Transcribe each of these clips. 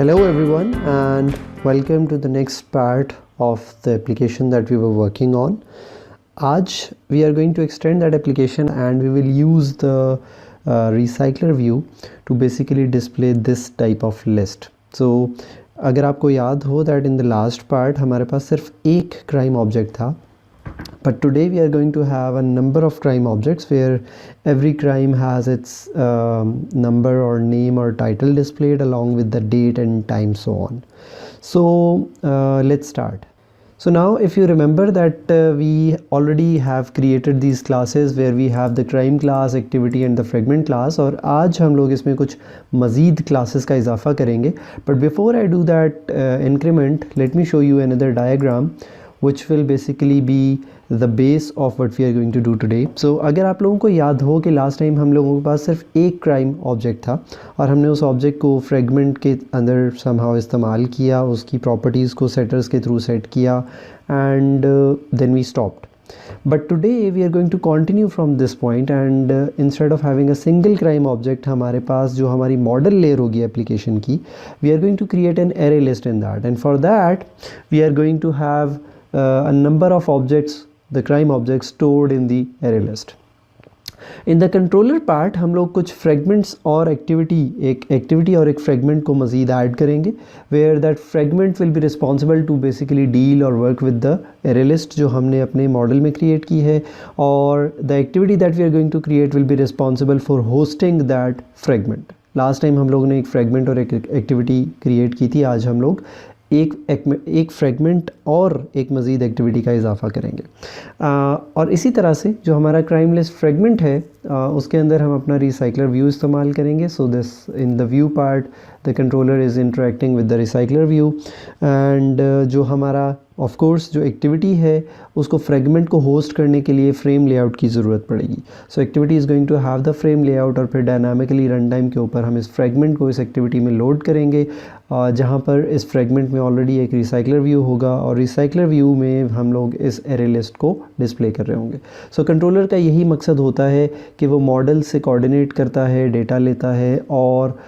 Hello everyone and welcome to the next part of the application that we were working on. आज we are going to extend that application and we will use the recycler view to basically display this type of list. So अगर आपको याद हो that in the last part हमारे पास सिर्फ एक crime object था, but today we are going to have a number of crime objects where every crime has its number or name or title displayed along with the date and time, so on. So let's start. So now if you remember that we already have created these classes where we have the crime class, activity and the fragment class, और आज हम लोग इसमें कुछ मज़ीद classes का इजाफा करेंगे. But before I do that increment, let me show you another diagram which will basically be the base of what we are going to do today. So अगर आप लोगों को याद हो कि लास्ट टाइम हम लोगों के पास सिर्फ एक क्राइम ऑब्जेक्ट था और हमने उस ऑब्जेक्ट को फ्रेगमेंट के अंदर समहाउ इस्तेमाल किया, उसकी प्रॉपर्टीज़ को सेटर्स के थ्रू सेट किया and then we stopped. But today we are going to continue from this point and instead of having a single crime object हमारे पास जो हमारी मॉडल लेयर होगी एप्लीकेशन की, we are going to create an array list in that, and for that we are going to have a number of objects, the crime objects stored in the array list. In the controller part हम लोग कुछ fragments और एक activity और एक fragment को मज़ीद add करेंगे where that fragment will be responsible to basically deal or work with the array list जो हमने अपने मॉडल में क्रिएट की है, और the activity that we are going to create will be responsible for hosting that fragment. Last time हम लोगों ने एक फ्रेगमेंट और एक एक्टिविटी क्रिएट की थी. आज हम लोग एक फ्रेगमेंट और एक मज़ीद एक्टिविटी का इजाफा करेंगे. और इसी तरह से जो हमारा क्राइम लिस्ट फ्रेगमेंट है उसके अंदर हम अपना रिसाइकलर व्यू इस्तेमाल करेंगे. So this in the view part the controller is interacting with the recycler view, and जो हमारा ऑफ कोर्स जो एक्टिविटी है उसको फ्रेगमेंट को होस्ट करने के लिए फ्रेम लेआउट की ज़रूरत पड़ेगी. So activity is going to have the frame layout, और फिर डायनामिकली रन टाइम के ऊपर हम इस फ्रेगमेंट को इस एक्टिविटी में लोड करेंगे जहाँ पर इस फ्रेगमेंट में ऑलरेडी एक रिसाइकलर व्यू होगा और रिसाइकलर व्यू में हम लोग इस एरे लिस्ट को डिस्प्ले कर रहे होंगे. सो कंट्रोलर का यही मकसद होता है कि वो मॉडल से कोऑर्डिनेट करता है, डेटा लेता है और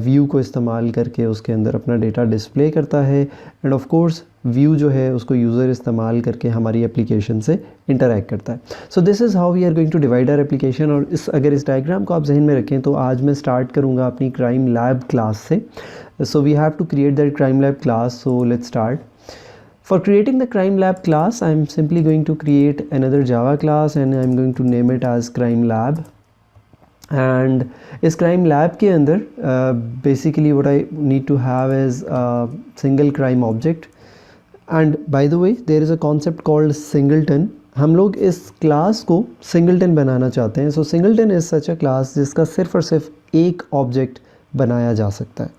व्यू को इस्तेमाल करके उसके अंदर अपना डेटा डिस्प्ले करता है, एंड ऑफ कोर्स व्यू जो है उसको यूज़र इस्तेमाल करके हमारी एप्लीकेशन से इंटरैक्ट करता है. So this is how we are going to divide our application. और अगर इस डायग्राम को आप जहन में रखें तो आज मैं स्टार्ट करूँगा अपनी क्राइम लैब क्लास से. So we have to create that crime lab class. So let's start. For creating the crime lab class, I am simply going to create another Java class and I am going to name it as crime lab. And इस crime lab के अंदर basically what I need to have is a single crime object. And by the way, there is a concept called singleton. हम लोग इस class को singleton बनाना चाहते हैं. So singleton is such a class जिसका सिर्फ और सिर्फ एक ऑब्जेक्ट बनाया जा सकता है.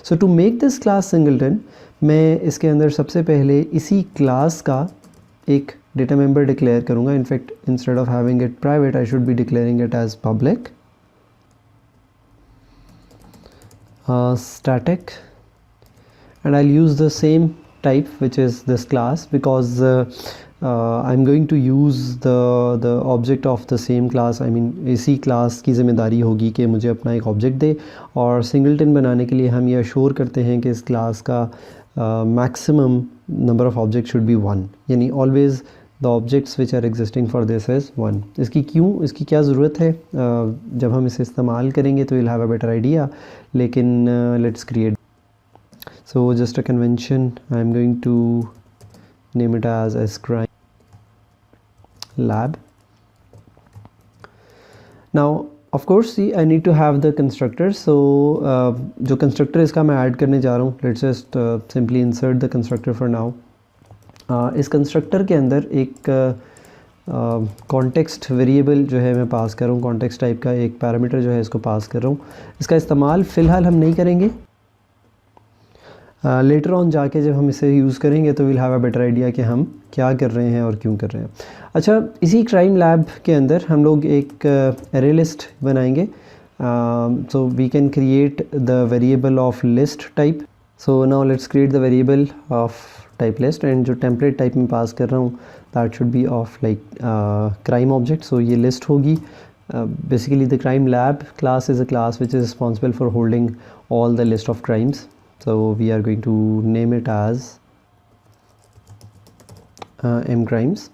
So to make this class singleton, मैं इसके अंदर सबसे पहले इसी क्लास का एक डेटा मेंबर डिक्लेयर करूँगा. In fact instead of having it private I should be declaring it as public static, and I'll use the same type which is this class because I'm going to use the object of the same class. I mean इसी class की ज़िम्मेदारी होगी कि मुझे अपना एक object they, और singleton बनाने के लिए हम ये अश्योर करते हैं कि इस क्लास का maximum number of objects should be 1, यानी always the objects which are existing for this is 1. इसकी क्या ज़रूरत है जब हम इसे इस्तेमाल करेंगे तो you'll have a better idea, लेकिन let's create. So just a convention, I'm going to name it as crime lab. Now of course see I need to have the constructor. So जो constructor इसका मैं add करने जा रहा हूँ, let's just simply insert the constructor for now. इस constructor के अंदर एक context variable जो है मैं पास कर रहा हूँ, context टाइप का एक पैरामीटर जो है इसको पास कर रहा हूँ. इसका इस्तेमाल फ़िलहाल हम नहीं करेंगे, लेटर ऑन जाके जब हम इसे यूज़ करेंगे तो will have a better idea कि हम क्या कर रहे हैं और क्यों कर रहे हैं. अच्छा, इसी क्राइम लैब के अंदर हम लोग एक एरे लिस्ट बनाएंगे. So we can create the variable of list type. So now let's create the variable of type list, and जो टेम्पलेट टाइप में पास कर रहा हूँ that should be of like crime object. सो ये list होगी basically the crime lab class is a class which is responsible for holding all the list of crimes. So we are going to name it as m crimes.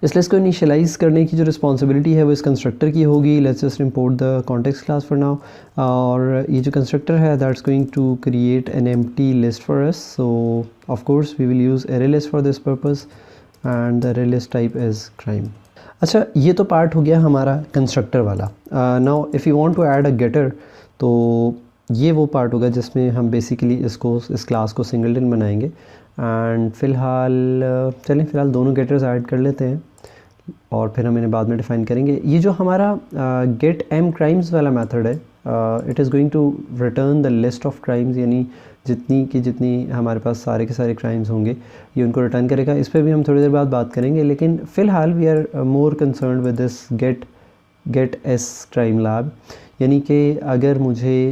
इस list को initialise करने की जो responsibility है वो इस constructor की होगी. Let's just import the context class for now. और ये जो कंस्ट्रक्टर है that's going to create an empty list for us. So of course we will use array list for this purpose and the array list type is crime. अच्छा, ये तो part हो गया हमारा कंस्ट्रक्टर वाला. Now if you want to add a getter, तो ये वो पार्ट होगा जिसमें हम बेसिकली इस क्लास को सिंगलटन बनाएंगे. एंड फ़िलहाल दोनों गेटर्स ऐड कर लेते हैं और फिर हम इन्हें बाद में डिफ़ाइन करेंगे. ये जो हमारा गेट एम क्राइम्स वाला मेथड है, it is going to return the list of crimes, यानी जितनी हमारे पास सारे के सारे क्राइम्स होंगे ये उनको रिटर्न करेगा. इस पर भी हम थोड़ी देर बाद बात करेंगे, लेकिन फ़िलहाल we are more concern with this get s crime lab. यानी कि अगर मुझे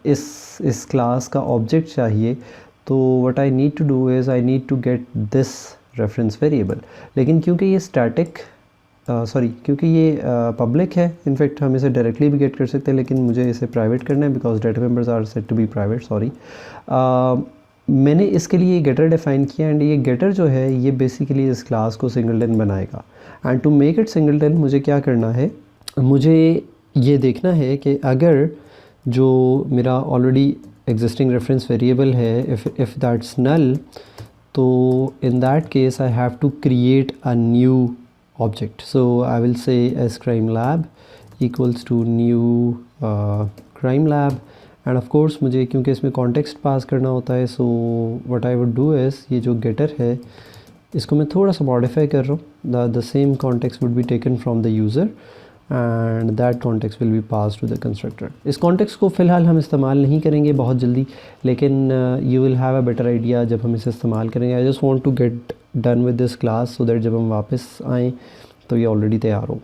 इस क्लास का ऑब्जेक्ट चाहिए तो what I need to do is I need to get this reference variable. लेकिन क्योंकि ये पब्लिक है, इनफैक्ट हम इसे डायरेक्टली भी गेट कर सकते हैं, लेकिन मुझे इसे प्राइवेट करना है because data members are set to be private. Sorry, मैंने इसके लिए गेटर डिफ़ाइन किया एंड ये गेटर जो है ये बेसिकली इस क्लास को सिंगलटन बनाएगा. And to make it singleton मुझे क्या करना है, मुझे ये देखना है कि अगर जो मेरा ऑलरेडी एग्जिस्टिंग रेफरेंस वेरिएबल है इफ़ दैट्स नल, तो in that case I have to create a new object. So I will say as crime lab equals to new crime lab, and of course मुझे क्योंकि इसमें context पास करना होता है, so what I would do is ये जो getter है इसको मैं थोड़ा सा modify कर रहा हूँ. The same context would be taken from the user and that context will be passed to the constructor. इस context को फ़िलहाल हम इस्तेमाल नहीं करेंगे बहुत जल्दी, लेकिन you will have a better idea जब हम इसे इस्तेमाल करेंगे. I just want to get done with this class so that जब हम वापस आएँ तो ये ऑलरेडी तैयार हो.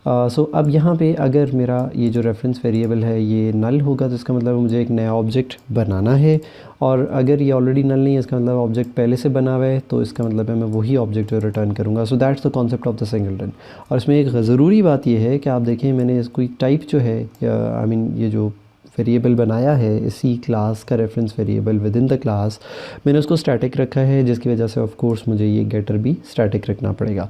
सो अब यहाँ पे अगर मेरा ये जो रेफरेंस वेरिएबल है ये नल होगा तो इसका मतलब मुझे एक नया ऑब्जेक्ट बनाना है, और अगर ये ऑलरेडी नल नहीं है इसका मतलब ऑब्जेक्ट पहले से बना हुआ है, तो इसका मतलब है मैं वही ऑब्जेक्ट जो रिटर्न करूँगा. सो that's the concept of the singleton. और इसमें एक ज़रूरी बात ये है कि आप देखें मैंने कोई टाइप जो है आई मीन ये जो वेरिएबल बनाया है इसी क्लास का reference variable with in the class, मैंने उसको स्टैटिक रखा है, जिसकी वजह से ऑफ कोर्स मुझे ये गेटर भी स्टैटिक रखना पड़ेगा.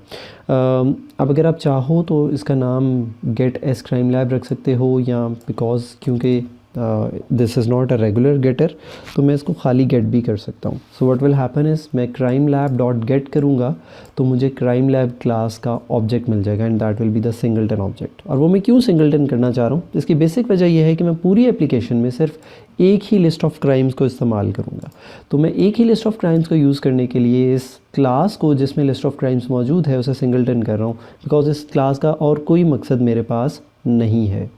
अब अगर आप चाहो तो इसका नाम गेट एस क्राइम लैब रख सकते हो, या बिकॉज क्योंकि this is not a regular getter तो मैं इसको खाली गेट भी कर सकता हूँ. So what will happen is मैं क्राइम लैब डॉट गेट करूँगा तो मुझे क्राइम लैब क्लास का ऑब्जेक्ट मिल जाएगा and that will be the singleton object. और वो मैं क्यों सिंगलटन करना चाह रहा हूँ, इसकी बेसिक वजह यह है कि मैं पूरी एप्लीकेशन में सिर्फ एक ही लिस्ट ऑफ क्राइम्स को इस्तेमाल करूँगा. तो मैं एक ही लिस्ट ऑफ क्राइम्स को यूज़ करने के लिए इस क्लास को जिसमें लिस्ट ऑफ क्राइम्स मौजूद है उसे सिंगलटन कर रहा हूँ, बिकॉज इस क्लास का और कोई मकसद मेरे पास नहीं है.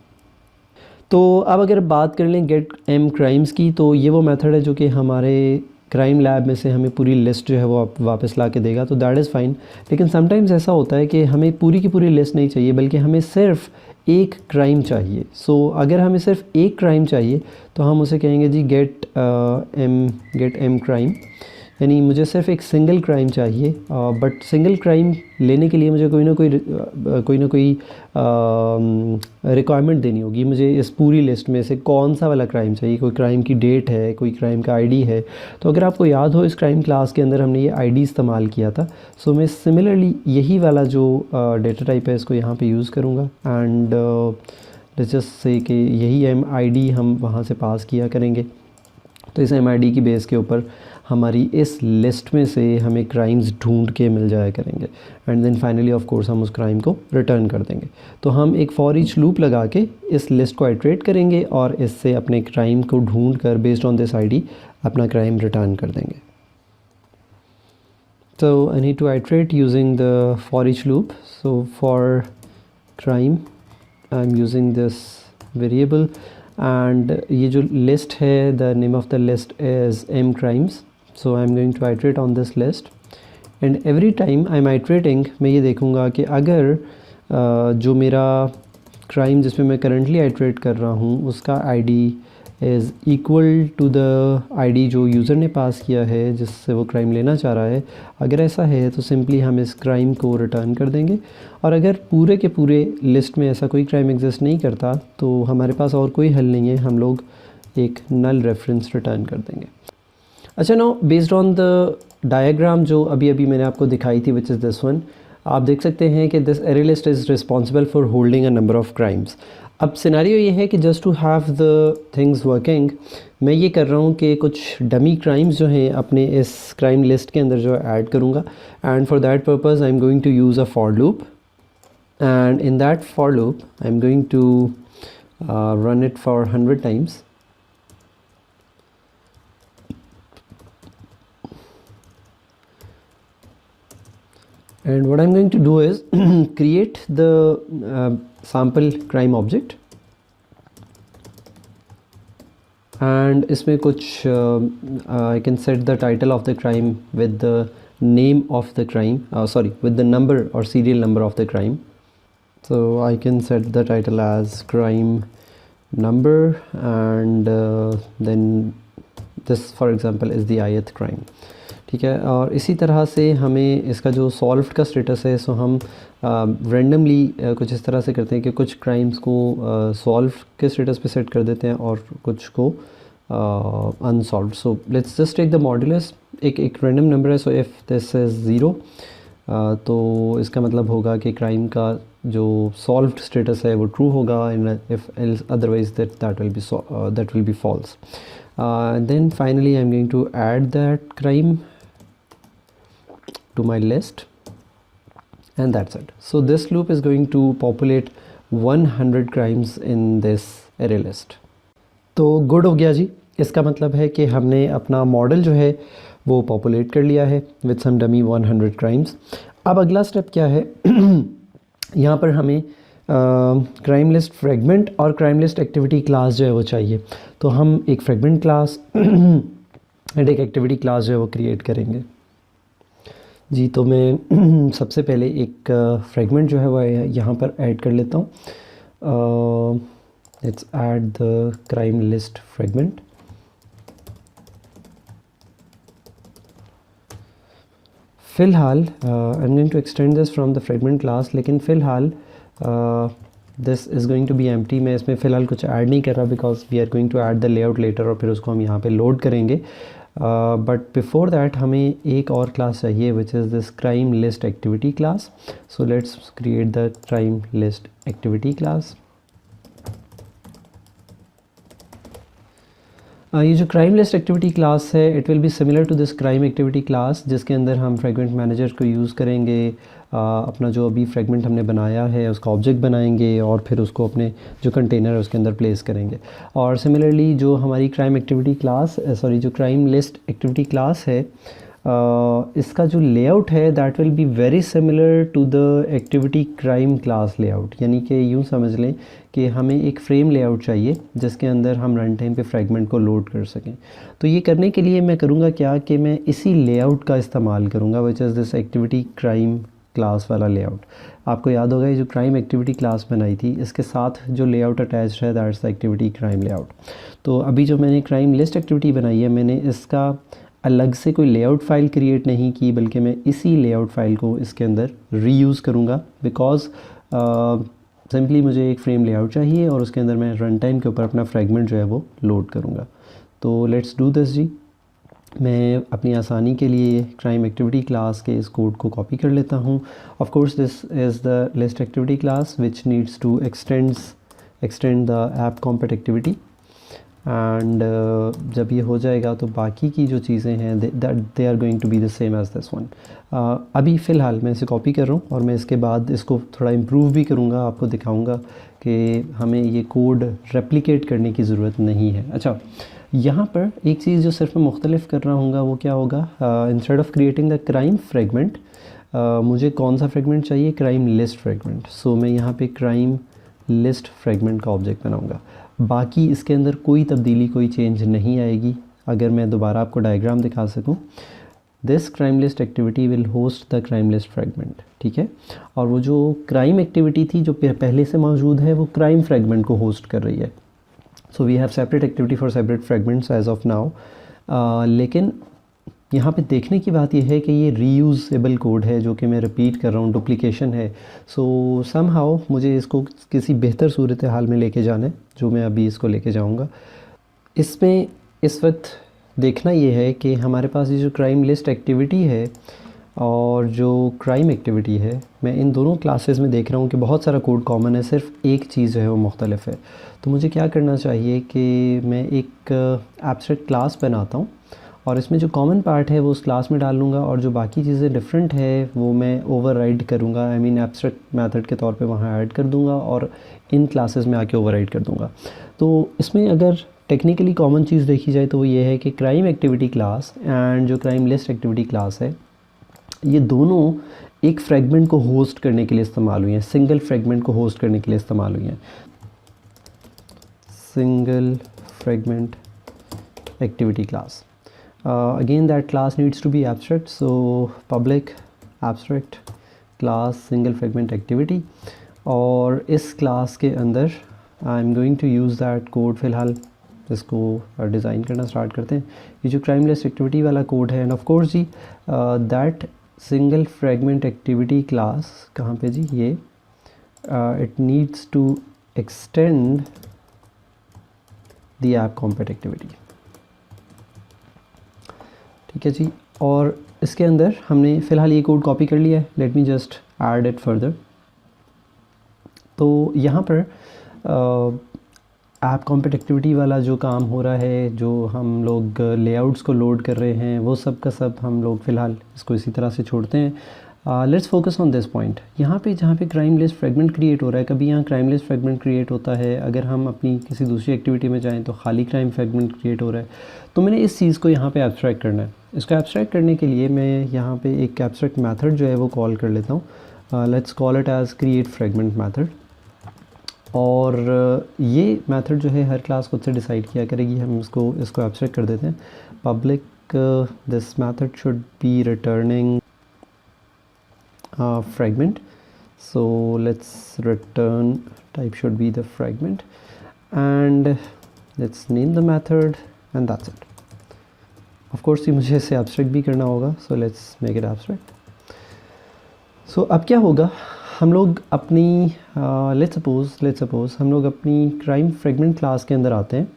तो अब अगर बात कर लें गेट एम क्राइम्स की, तो ये वो मेथड है जो कि हमारे क्राइम लैब में से हमें पूरी लिस्ट जो है वो वापस ला के देगा, तो दैट इज़ फाइन. लेकिन समटाइम्स ऐसा होता है कि हमें पूरी की पूरी लिस्ट नहीं चाहिए बल्कि हमें सिर्फ एक क्राइम चाहिए. सो अगर हमें सिर्फ एक क्राइम चाहिए तो हम उसे कहेंगे जी गेट एम क्राइम, यानी मुझे सिर्फ एक सिंगल क्राइम चाहिए. बट सिंगल क्राइम लेने के लिए मुझे कोई ना कोई रिक्वायरमेंट देनी होगी. मुझे इस पूरी लिस्ट में से कौन सा वाला क्राइम चाहिए, कोई क्राइम की डेट है, कोई क्राइम का आईडी है. तो अगर आपको याद हो इस क्राइम क्लास के अंदर हमने ये आईडी इस्तेमाल किया था, सो मैं सिमिलरली यही वाला जो डेटा टाइप है इसको यहाँ पे यूज़ करूँगा. एंड लेट्स जस्ट से कि यही MID हम वहाँ से पास किया करेंगे. तो इस MID की बेस के ऊपर हमारी इस लिस्ट में से हमें क्राइम्स ढूंढ के मिल जाया करेंगे and then finally of course हम उस क्राइम को रिटर्न कर देंगे. तो हम एक फॉर ईच लूप लगा के इस लिस्ट को आइट्रेट करेंगे और इससे अपने क्राइम को ढूंढ कर बेस्ड ऑन दिस ID अपना क्राइम रिटर्न कर देंगे. So I need to iterate using the for each loop. So for crime I'm using this variable and ये जो list है the name of the list is m crimes. So I'm going to iterate on this list and every time I'm iterating मैं ये देखूँगा कि अगर जो मेरा crime जिसमें मैं currently iterate कर रहा हूँ उसका ID is equal to the ID जो यूज़र ने पास किया है जिससे वो क्राइम लेना चाह रहा है। अगर ऐसा है तो सिंपली हम इस क्राइम को रिटर्न कर देंगे, और अगर पूरे के पूरे लिस्ट में ऐसा कोई क्राइम एग्जिस्ट नहीं करता तो हमारे पास और कोई हल नहीं है, हम लोग एक नल रेफरेंस रिटर्न कर देंगे। अच्छा, know based on the diagram जो अभी अभी मैंने आपको दिखाई थी विच इज़ दिस वन, आप देख सकते हैं कि this array list is responsible for holding a number of crimes. अब सिनेरियो ये है कि just to have the things working, मैं ये कर रहा हूँ कि कुछ डमी क्राइम्स जो हैं अपने इस क्राइम लिस्ट के अंदर जो ऐड करूँगा, and for that purpose I am going to use a for loop, and in that for loop I am going to run it for 100 times. And what I'm going to do is create the sample crime object, and इसमें कुछ I can set the title of the crime with the name of the crime, with the number or serial number of the crime. So I can set the title as crime number, and then this for example is the ith crime. ठीक है, और इसी तरह से हमें इसका जो solved का स्टेटस है, सो हम रेंडमली कुछ इस तरह से करते हैं कि कुछ क्राइम्स को सॉल्व के स्टेटस पे सेट कर देते हैं और कुछ को unsolved. So let's just take the modulus, एक रैंडम नंबर है, सो इफ़ दिस इज़ 0 तो इसका मतलब होगा कि क्राइम का जो सॉल्व्ड स्टेटस है वो ट्रू होगा, and if otherwise that will be false. Then finally I'm going to add that crime to my list, and that's it. So this loop is going to populate 100 crimes in this array list. तो good हो गया जी, इसका मतलब है कि हमने अपना model जो है वो पॉपुलेट कर लिया है विद सम डमी 100 क्राइम्स। अब अगला स्टेप क्या है यहाँ पर हमें क्राइम लिस्ट फ्रेगमेंट और क्राइम लिस्ट एक्टिविटी क्लास जो है वो चाहिए, तो हम एक फ्रेगमेंट क्लास एंड एक एक्टिविटी क्लास जो है वो क्रिएट करेंगे जी। तो मैं सबसे पहले एक फ्रेगमेंट जो है वो यहाँ पर ऐड कर लेता हूँ। Let's add the crime list fragment. फ़िलहाल I am going to extend this from the fragment class, लेकिन फ़िलहाल this is going to be empty. मैं इसमें फ़िलहाल कुछ ऐड नहीं कर रहा because we are going to add the layout later, और फिर उसको हम यहाँ पे लोड करेंगे। बट बिफोर दैट हमें एक और क्लास चाहिए which is this crime list activity class. So let's create the crime list activity class. ये जो क्राइम लिस्ट एक्टिविटी क्लास है it will be similar to this crime activity class, जिसके अंदर हम फ्रेगमेंट मैनेजर को use करेंगे, अपना जो अभी फ्रेगमेंट हमने बनाया है उसका ऑब्जेक्ट बनाएंगे और फिर उसको अपने जो कंटेनर है उसके अंदर प्लेस करेंगे। और सिमिलरली जो हमारी क्राइम एक्टिविटी क्लास जो क्राइम लिस्ट एक्टिविटी क्लास है इसका जो लेआउट है that will be very similar to the activity crime class layout, यानी कि यूँ समझ लें कि हमें एक फ्रेम लेआउट चाहिए जिसके अंदर हम रन टाइम पे फ्रेगमेंट को लोड कर सकें। तो ये करने के लिए मैं करूँगा क्या कि मैं इसी लेआउट का इस्तेमाल करूँगा विच is this activity crime class वाला लेआउट। आपको याद होगा ये जो क्राइम एक्टिविटी क्लास बनाई थी इसके साथ जो लेआउट अटैच्ड है that's the activity crime layout. तो अभी जो मैंने क्राइम लिस्ट एक्टिविटी बनाई है मैंने इसका अलग से कोई लेआउट फ़ाइल क्रिएट नहीं की, बल्कि मैं इसी लेआउट फ़ाइल को इसके अंदर रीयूज़ करूँगा बिकॉज सिंपली मुझे एक फ्रेम लेआउट चाहिए और उसके अंदर मैं रन टाइम के ऊपर अपना फ्रेगमेंट जो है वो लोड करूँगा। तो लेट्स डू दिस जी। मैं अपनी आसानी के लिए क्राइम एक्टिविटी क्लास के इस कोड को कॉपी कर लेता हूँ। Of course this is the list activity class which needs to extend the app compat activity, and जब ये हो जाएगा तो बाकी की जो चीज़ें हैं they are going to be the same as this one. अभी फ़िलहाल मैं इसे कॉपी कर रहा हूँ और मैं इसके बाद इसको थोड़ा इम्प्रूव भी करूँगा, आपको दिखाऊँगा कि हमें ये कोड रेप्लिकेट करने की ज़रूरत नहीं है। अच्छा, यहाँ पर एक चीज़ जो सिर्फ मैं मुख्तलिफ कर रहा हूँ वो क्या होगा, instead of creating the crime fragment मुझे कौन सा फ्रेगमेंट चाहिए, क्राइम लिस्ट फ्रेगमेंट। सो मैं यहाँ पे क्राइम लिस्ट फ्रेगमेंट का ऑब्जेक्ट बनाऊँगा। बाकी इसके अंदर कोई तब्दीली कोई चेंज नहीं आएगी। अगर मैं दोबारा आपको डायग्राम दिखा सकूँ, this crime list activity will host the crime list fragment, ठीक है। और वो जो क्राइम एक्टिविटी थी जो पहले से मौजूद है वो क्राइम फ्रेगमेंट को होस्ट कर रही है। So we have separate activity for separate fragments as of now. लेकिन यहाँ पे देखने की बात यह है कि ये रीयूजेबल कोड है, जो कि मैं रिपीट कर रहा हूँ, डुप्लीकेशन है। सो समहाउ मुझे इसको किसी बेहतर सूरत हाल में लेके जाना है, जो मैं अभी इसको लेके जाऊँगा। इसमें इस वक्त देखना ये है कि हमारे पास ये जो क्राइम लिस्ट एक्टिविटी है और जो क्राइम एक्टिविटी है, मैं इन दोनों क्लासेस में देख रहा हूँ कि बहुत सारा कोड कॉमन है, सिर्फ एक चीज़ जो है वो मुख्तलिफ है। तो मुझे क्या करना चाहिए कि मैं एक एब्स्ट्रैक्ट क्लास बनाता हूँ और इसमें जो कॉमन पार्ट है वो उस क्लास में डाल लूँगा, और जो बाकी चीज़ें डिफरेंट है वो मैं ओवरराइड करूँगा, आई मीन एब्स्ट्रैक्ट मेथड के तौर पे वहाँ ऐड कर दूँगा और इन क्लासेस में आके ओवरराइड कर दूँगा। तो इसमें अगर टेक्निकली कॉमन चीज़ देखी जाए तो वो ये है कि क्राइम एक्टिविटी क्लास एंड जो क्राइम लिस्ट एक्टिविटी क्लास है, ये दोनों एक फ्रेगमेंट को होस्ट करने के लिए इस्तेमाल हुई हैं, सिंगल फ्रेगमेंट को होस्ट करने के लिए इस्तेमाल हुई हैं। Single fragment activity class, again that class needs to be abstract, so public abstract class single fragment activity, और इस क्लास के अंदर I am going to use that code. फ़िलहाल इसको डिज़ाइन करना स्टार्ट करते हैं। ये जो क्राइम लिस्ट एक्टिविटी वाला कोड है, and of course ji that single fragment activity class कहाँ पे जी, ये it needs to extend the app compat activity, ठीक है जी। और इसके अंदर हमने फ़िलहाल ये कोड कॉपी कर लिया है, late me just add it further. तो यहाँ पर ऐप कॉम्पैट एक्टिविटी वाला जो काम हो रहा है, जो हम लोग लेआउट्स को लोड कर रहे हैं, वो सब का सब हम लोग फ़िलहाल इसको इसी तरह से छोड़ते हैं। Let's focus on this point. यहाँ पे जहाँ पे क्राइम लिस्ट फ्रेगमेंट क्रिएट हो रहा है, कभी यहाँ क्राइम लिस्ट फ्रेगमेंट क्रिएट होता है, अगर हम अपनी किसी दूसरी एक्टिविटी में जाएँ तो खाली क्राइम फ्रेगमेंट क्रिएट हो रहा है। तो मैंने इस चीज़ को यहाँ पे एब्स्ट्रैक्ट करना है। इसको एब्स्ट्रैक्ट करने के लिए मैं यहाँ पे एक एब्स्ट्रैक्ट मेथड जो है वो कॉल कर लेता हूँ। Let's call it as create fragment method, और ये मेथड जो है हर क्लास खुद से डिसाइड किया करेगी। हम इसको एब्स्ट्रैक्ट कर देते हैं। Public this method should be returning fragment, so let's return type should be the fragment, and let's name the method, and that's it. Of course ये मुझे इसे abstract भी करना होगा, so let's make it abstract. So अब क्या होगा, हम लोग अपनी let's suppose हम लोग अपनी crime fragment class के अंदर आते हैं,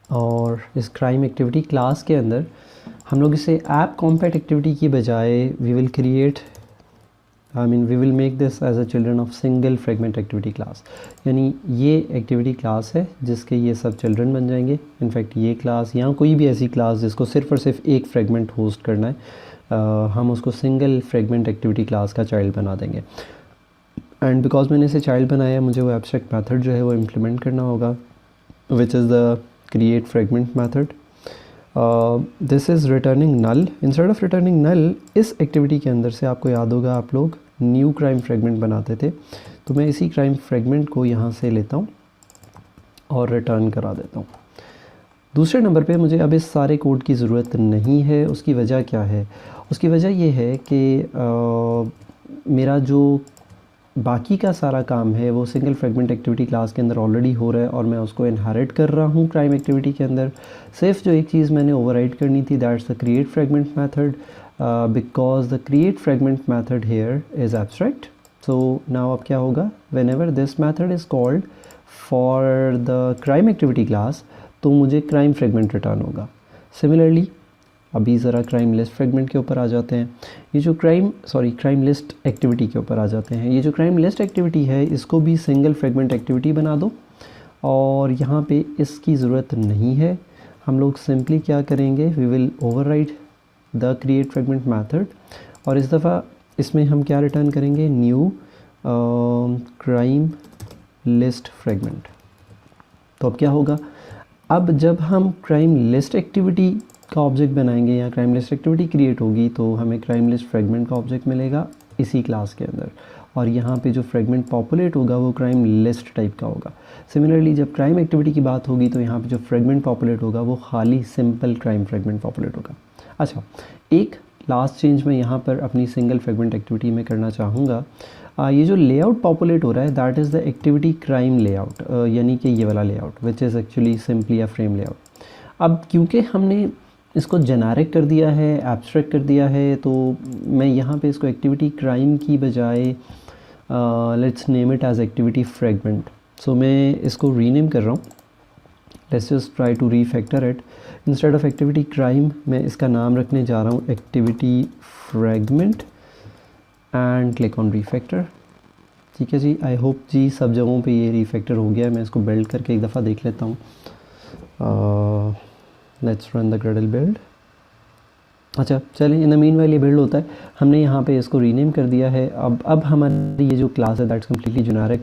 और इस क्राइम एक्टिविटी क्लास के अंदर हम लोग इसे ऐप कॉम्पैट एक्टिविटी की बजाय we will make this as a children of single fragment activity class. यानी ये एक्टिविटी क्लास है जिसके ये सब चिल्ड्रन बन जाएंगे। इनफैक्ट ये क्लास या कोई भी ऐसी क्लास जिसको सिर्फ और सिर्फ एक फ्रेगमेंट होस्ट करना है, हम उसको सिंगल फ्रेगमेंट एक्टिविटी क्लास का चाइल्ड बना देंगे। एंड बिकॉज मैंने इसे चाइल्ड बनाया, मुझे वो एब्स्ट्रैक्ट मेथड जो है वो इम्प्लीमेंट करना होगा, विच is the create fragment method. This is returning null. Instead of returning null, इस एक्टिविटी के अंदर से आपको याद होगा आप लोग न्यू क्राइम फ्रेगमेंट बनाते थे, तो मैं इसी क्राइम फ्रेगमेंट को यहाँ से लेता हूँ और रिटर्न करा देता हूँ। दूसरे नंबर पे मुझे अब इस सारे कोड की ज़रूरत नहीं है। उसकी वजह क्या है? उसकी वजह ये है कि मेरा जो बाकी का सारा काम है वो सिंगल फ्रेगमेंट एक्टिविटी क्लास के अंदर ऑलरेडी हो रहा है, और मैं उसको इनहेरिट कर रहा हूँ क्राइम एक्टिविटी के अंदर। सिर्फ जो एक चीज़ मैंने ओवरराइड करनी थी, that's the create fragment method, because the create fragment method here is abstract. So now अब क्या होगा, when ever this method is called for the crime activity class, तो मुझे क्राइम फ्रेगमेंट रिटर्न होगा। सिमिलरली अभी ज़रा क्राइम लिस्ट फ्रेगमेंट के ऊपर आ जाते हैं। ये जो क्राइम लिस्ट एक्टिविटी के ऊपर आ जाते हैं। ये जो क्राइम लिस्ट एक्टिविटी है, इसको भी सिंगल फ्रेगमेंट एक्टिविटी बना दो, और यहाँ पे इसकी ज़रूरत नहीं है। हम लोग सिंपली क्या करेंगे, we will override the create fragment method, और इस दफ़ा इसमें हम क्या रिटर्न करेंगे, न्यू क्राइम लिस्ट फ्रेगमेंट। तो अब क्या होगा, अब जब हम क्राइम लिस्ट एक्टिविटी का ऑब्जेक्ट बनाएंगे या क्राइम लिस्ट एक्टिविटी क्रिएट होगी, तो हमें क्राइम लिस्ट फ्रेगमेंट का ऑब्जेक्ट मिलेगा इसी क्लास के अंदर, और यहाँ पे जो फ्रेगमेंट पॉपुलेट होगा वो क्राइम लिस्ट टाइप का होगा। सिमिलरली जब क्राइम एक्टिविटी की बात होगी तो यहाँ पे जो फ्रेगमेंट पॉपुलेट होगा वो खाली सिंपल क्राइम फ्रेगमेंट पॉपुलेट होगा। अच्छा, एक लास्ट चेंज मैं यहाँ पर अपनी सिंगल फ्रेगमेंट एक्टिविटी में करना चाहूँगा। ये जो लेआउट पॉपुलेट हो रहा है that is the activity crime layout, यानी कि ये वाला layout which is actually simply a frame layout. अब क्योंकि हमने इसको जेनेरिक कर दिया है, एब्स्ट्रैक्ट कर दिया है, तो मैं यहाँ पे इसको एक्टिविटी क्राइम की बजाय let's name it as activity fragment. So मैं इसको रीनेम कर रहा हूँ। Let's just try to refactor it. Instead of activity crime मैं इसका नाम रखने जा रहा हूँ activity fragment and click on refactor. ठीक है जी, आई होप जी सब जगहों पे ये रीफैक्टर हो गया है। मैं इसको बिल्ड करके एक दफ़ा देख लेता हूँ। Let's run the Gradle build. अच्छा चलिए, इन द मीन वाइल ये बिल्ड होता है। हमने यहाँ पे इसको रीनेम कर दिया है। अब हमारी ये जो क्लास है दैट्स कम्प्लीटली जेनेरिक,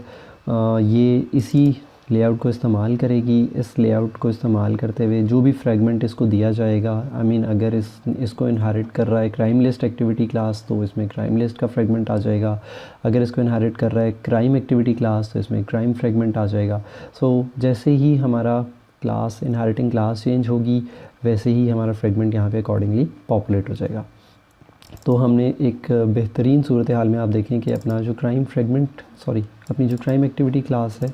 ये इसी लेआउट को इस्तेमाल करेगी। इस लेआउट को इस्तेमाल करते हुए जो भी फ्रेगमेंट इसको दिया जाएगा, आई मीन अगर इसको इनहेरिट कर रहा है क्राइम लिस्ट एक्टिविटी क्लास तो इसमें क्राइम लिस्ट का फ्रेगमेंट आ जाएगा। अगर इसको इनहेरिट कर रहा है क्राइम एक्टिविटी क्लास तो इसमें क्राइम फ्रेगमेंट आ जाएगा। सो जैसे ही हमारा क्लास इनहेरिटिंग क्लास चेंज होगी वैसे ही हमारा फ्रेगमेंट यहाँ पे अकॉर्डिंगली पॉपुलेट हो जाएगा। तो हमने एक बेहतरीन सूरत हाल में आप देखें कि अपना जो क्राइम फ्रेगमेंट अपनी जो क्राइम एक्टिविटी क्लास है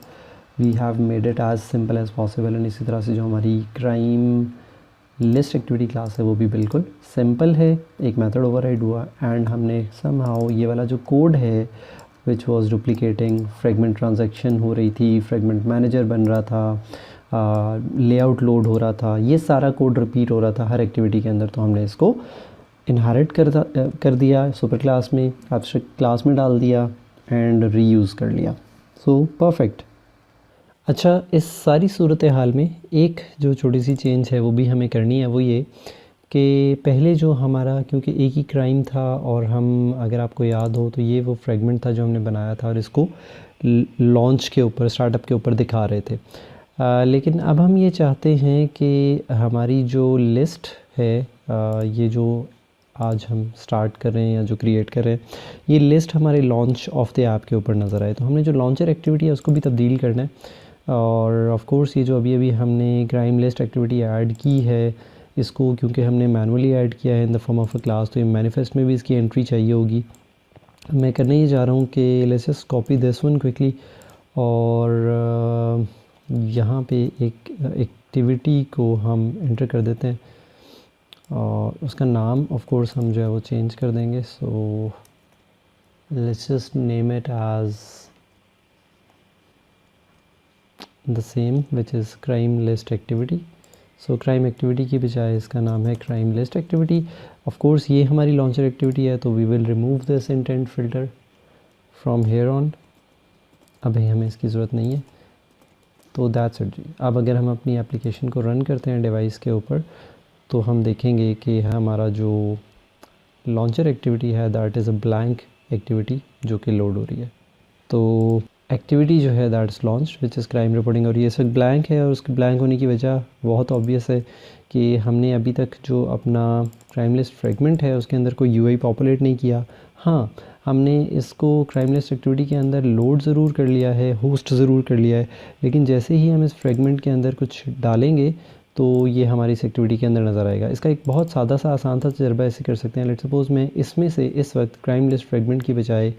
we have made it as simple as possible. And इसी तरह से जो हमारी क्राइम लिस्ट एक्टिविटी क्लास है वो भी बिल्कुल सिंपल है। एक मेथड ओवरराइड हुआ एंड हमने समहाउ ये वाला जो कोड है विच वाज डुप्लिकेटिंग, फ्रेगमेंट ट्रांजैक्शन हो रही थी, फ्रेगमेंट मैनेजर बन रहा था, लेआउट लोड हो रहा था, ये सारा कोड रिपीट हो रहा था हर एक्टिविटी के अंदर। तो हमने इसको इनहेरिट कर दिया सुपर क्लास में, एब्स्ट्रैक्ट क्लास में डाल दिया एंड रीयूज़ कर लिया। So perfect. अच्छा, इस सारी सूरत हाल में एक जो छोटी सी चेंज है वो भी हमें करनी है, वो ये कि पहले जो हमारा, क्योंकि एक ही क्राइम था और हम, अगर आपको याद हो तो ये वो फ्रेगमेंट था जो हमने बनाया था और इसको लॉन्च के ऊपर, स्टार्टअप के ऊपर दिखा रहे थे। लेकिन अब हम ये चाहते हैं कि हमारी जो लिस्ट है, ये जो आज हम स्टार्ट कर रहे हैं या जो क्रिएट कर रहे हैं, ये लिस्ट हमारे लॉन्च ऑफ द ऐप के ऊपर नज़र आए। तो हमने जो लॉन्चर एक्टिविटी है उसको भी तब्दील करना है। और ऑफ कोर्स ये जो अभी हमने क्राइम लिस्ट एक्टिविटी ऐड की है, इसको क्योंकि हमने मैनुअली ऐड किया है in the form of a class, तो ये मैनिफेस्ट में भी इसकी एंट्री चाहिए होगी। मैं करने ही जा रहा हूँ कि let's just copy this one quickly और यहाँ पे एक एक्टिविटी को हम एंटर कर देते हैं और उसका नाम ऑफ कोर्स हम जो है वो चेंज कर देंगे। So let's just name it as the same which is crime list activity. So crime activity की बजाय इसका नाम है crime list activity. Of course ये हमारी लॉन्चर एक्टिविटी है, तो we will remove this intent filter from here on. अभी हमें इसकी ज़रूरत नहीं है, तो दैट्स इट जी। अब अगर हम अपनी एप्लीकेशन को रन करते हैं डिवाइस के ऊपर तो हम देखेंगे कि हमारा जो लॉन्चर एक्टिविटी है that is a blank activity जो कि लोड हो रही है। तो एक्टिविटी जो है that's launch which is crime reporting, और ये सब ब्लैंक है। और उसके ब्लैंक होने की वजह बहुत ऑब्वियस है कि हमने अभी तक जो अपना क्राइम लिस्ट फ्रेगमेंट है उसके अंदर कोई यूआई पॉपुलेट नहीं किया। हाँ, हमने इसको क्राइम लिस्ट एक्टिविटी के अंदर लोड ज़रूर कर लिया है, होस्ट ज़रूर कर लिया है, लेकिन जैसे ही हम इस फ्रेगमेंट के अंदर कुछ डालेंगे तो ये हमारी इस एक्टिविटी के अंदर नज़र आएगा। इसका एक बहुत सादा सा आसान सा तजर्बा ऐसे कर सकते हैं। लेट्स सपोज मैं इसमें से इस वक्त क्राइम लिस्ट फ्रेगमेंट की बजाय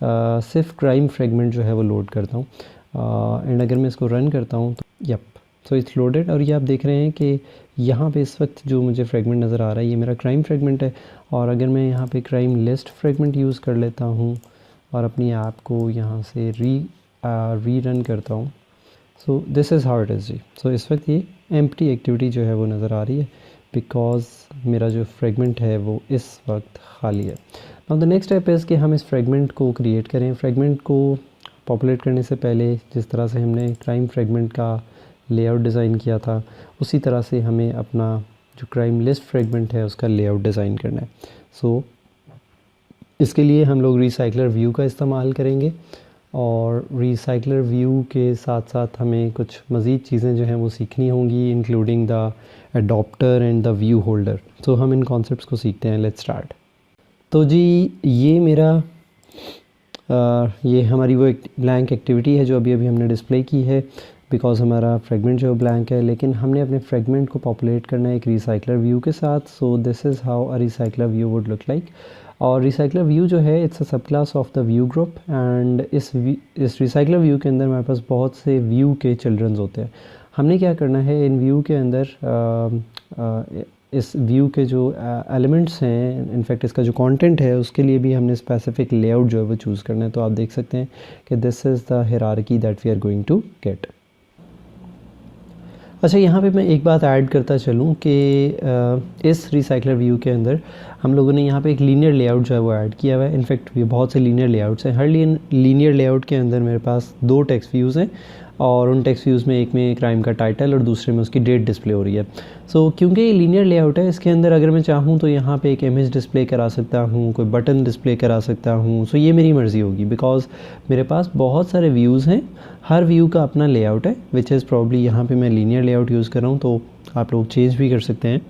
सिर्फ क्राइम फ्रेगमेंट जो है वो लोड करता हूँ एंड अगर मैं इसको रन करता हूँ तो यप, सो इट्स लोडेड। और ये आप देख रहे हैं कि यहाँ पे इस वक्त जो मुझे फ्रेगमेंट नज़र आ रहा है ये मेरा क्राइम फ्रेगमेंट है। और अगर मैं यहाँ पे क्राइम लिस्ट फ्रेगमेंट यूज़ कर लेता हूँ और अपनी ऐप को यहाँ से री रन करता हूँ, so this is how it is ji. So इस वक्त ये एम्प्टी एक्टिविटी जो है वो नज़र आ रही है बिकॉज़ मेरा जो फ्रेगमेंट है वो इस वक्त खाली है। Now the next step is कि हम इस फ्रेगमेंट को क्रिएट करें। फ्रेगमेंट को पॉपुलेट करने से पहले जिस तरह से हमने क्राइम फ्रेगमेंट का लेआउट डिज़ाइन किया था उसी तरह से हमें अपना जो क्राइम लिस्ट फ्रेगमेंट है उसका लेआउट डिज़ाइन करना है। सो इसके लिए हम लोग रिसाइकलर व्यू का इस्तेमाल करेंगे और रिसाइकलर व्यू के साथ साथ हमें कुछ मज़ीद चीज़ें जो हैं वो सीखनी होंगी, including the adapter and the view holder. So हम इन कॉन्सेप्ट्स को सीखते हैं। Let's start. तो जी ये मेरा ये हमारी वो एक ब्लैंक एक्टिविटी है जो अभी हमने डिस्प्ले की है। बिकॉज हमारा फ्रेगमेंट जो ब्लैंक है, लेकिन हमने अपने फ्रेगमेंट को पॉपुलेट करना है एक रिसाइकलर व्यू के साथ. सो this is how a recycler view would look like. और रिसाइकलर व्यू जो है इट्स अ सब class of the view group. And इस रिसाइकलर व्यू के अंदर हमारे पास बहुत से व्यू के चिल्ड्रंस होते हैं. हमने क्या करना है इन व्यू के अंदर इस व्यू के जो एलिमेंट्स हैं, इनफैक्ट इसका जो कंटेंट है उसके लिए भी हमने स्पेसिफिक लेआउट जो है वो चूज़ करना है. तो आप देख सकते हैं कि this is the hierarchy that we are going to get. अच्छा, यहाँ पे मैं एक बात ऐड करता चलूँ कि इस रिसाइकलर व्यू के अंदर हम लोगों ने यहाँ पे एक लीनियर लेआउट जो है वो ऐड किया हुआ है. इनफैक्ट ये बहुत से लीनियर लेआउट्स हैं. हर लीनियर लेआउट के अंदर मेरे पास 2 टेक्स्ट व्यूज़ हैं और उन टेक्स्ट व्यूज़ में एक में क्राइम का टाइटल और दूसरे में उसकी डेट डिस्प्ले हो रही है. सो क्योंकि ये लीनियर लेआउट है, इसके अंदर अगर मैं चाहूँ तो यहाँ पे एक इमेज डिस्प्ले करा सकता हूँ, कोई बटन डिस्प्ले करा सकता हूँ. सो ये मेरी मर्ज़ी होगी बिकॉज मेरे पास बहुत सारे व्यूज़ हैं, हर व्यू का अपना लेआउट है, विच इज़ प्रॉब्ली यहाँ पे मैं लीनियर लेआउट यूज़ कर रहा हूँ. तो आप लोग चेंज भी कर सकते हैं.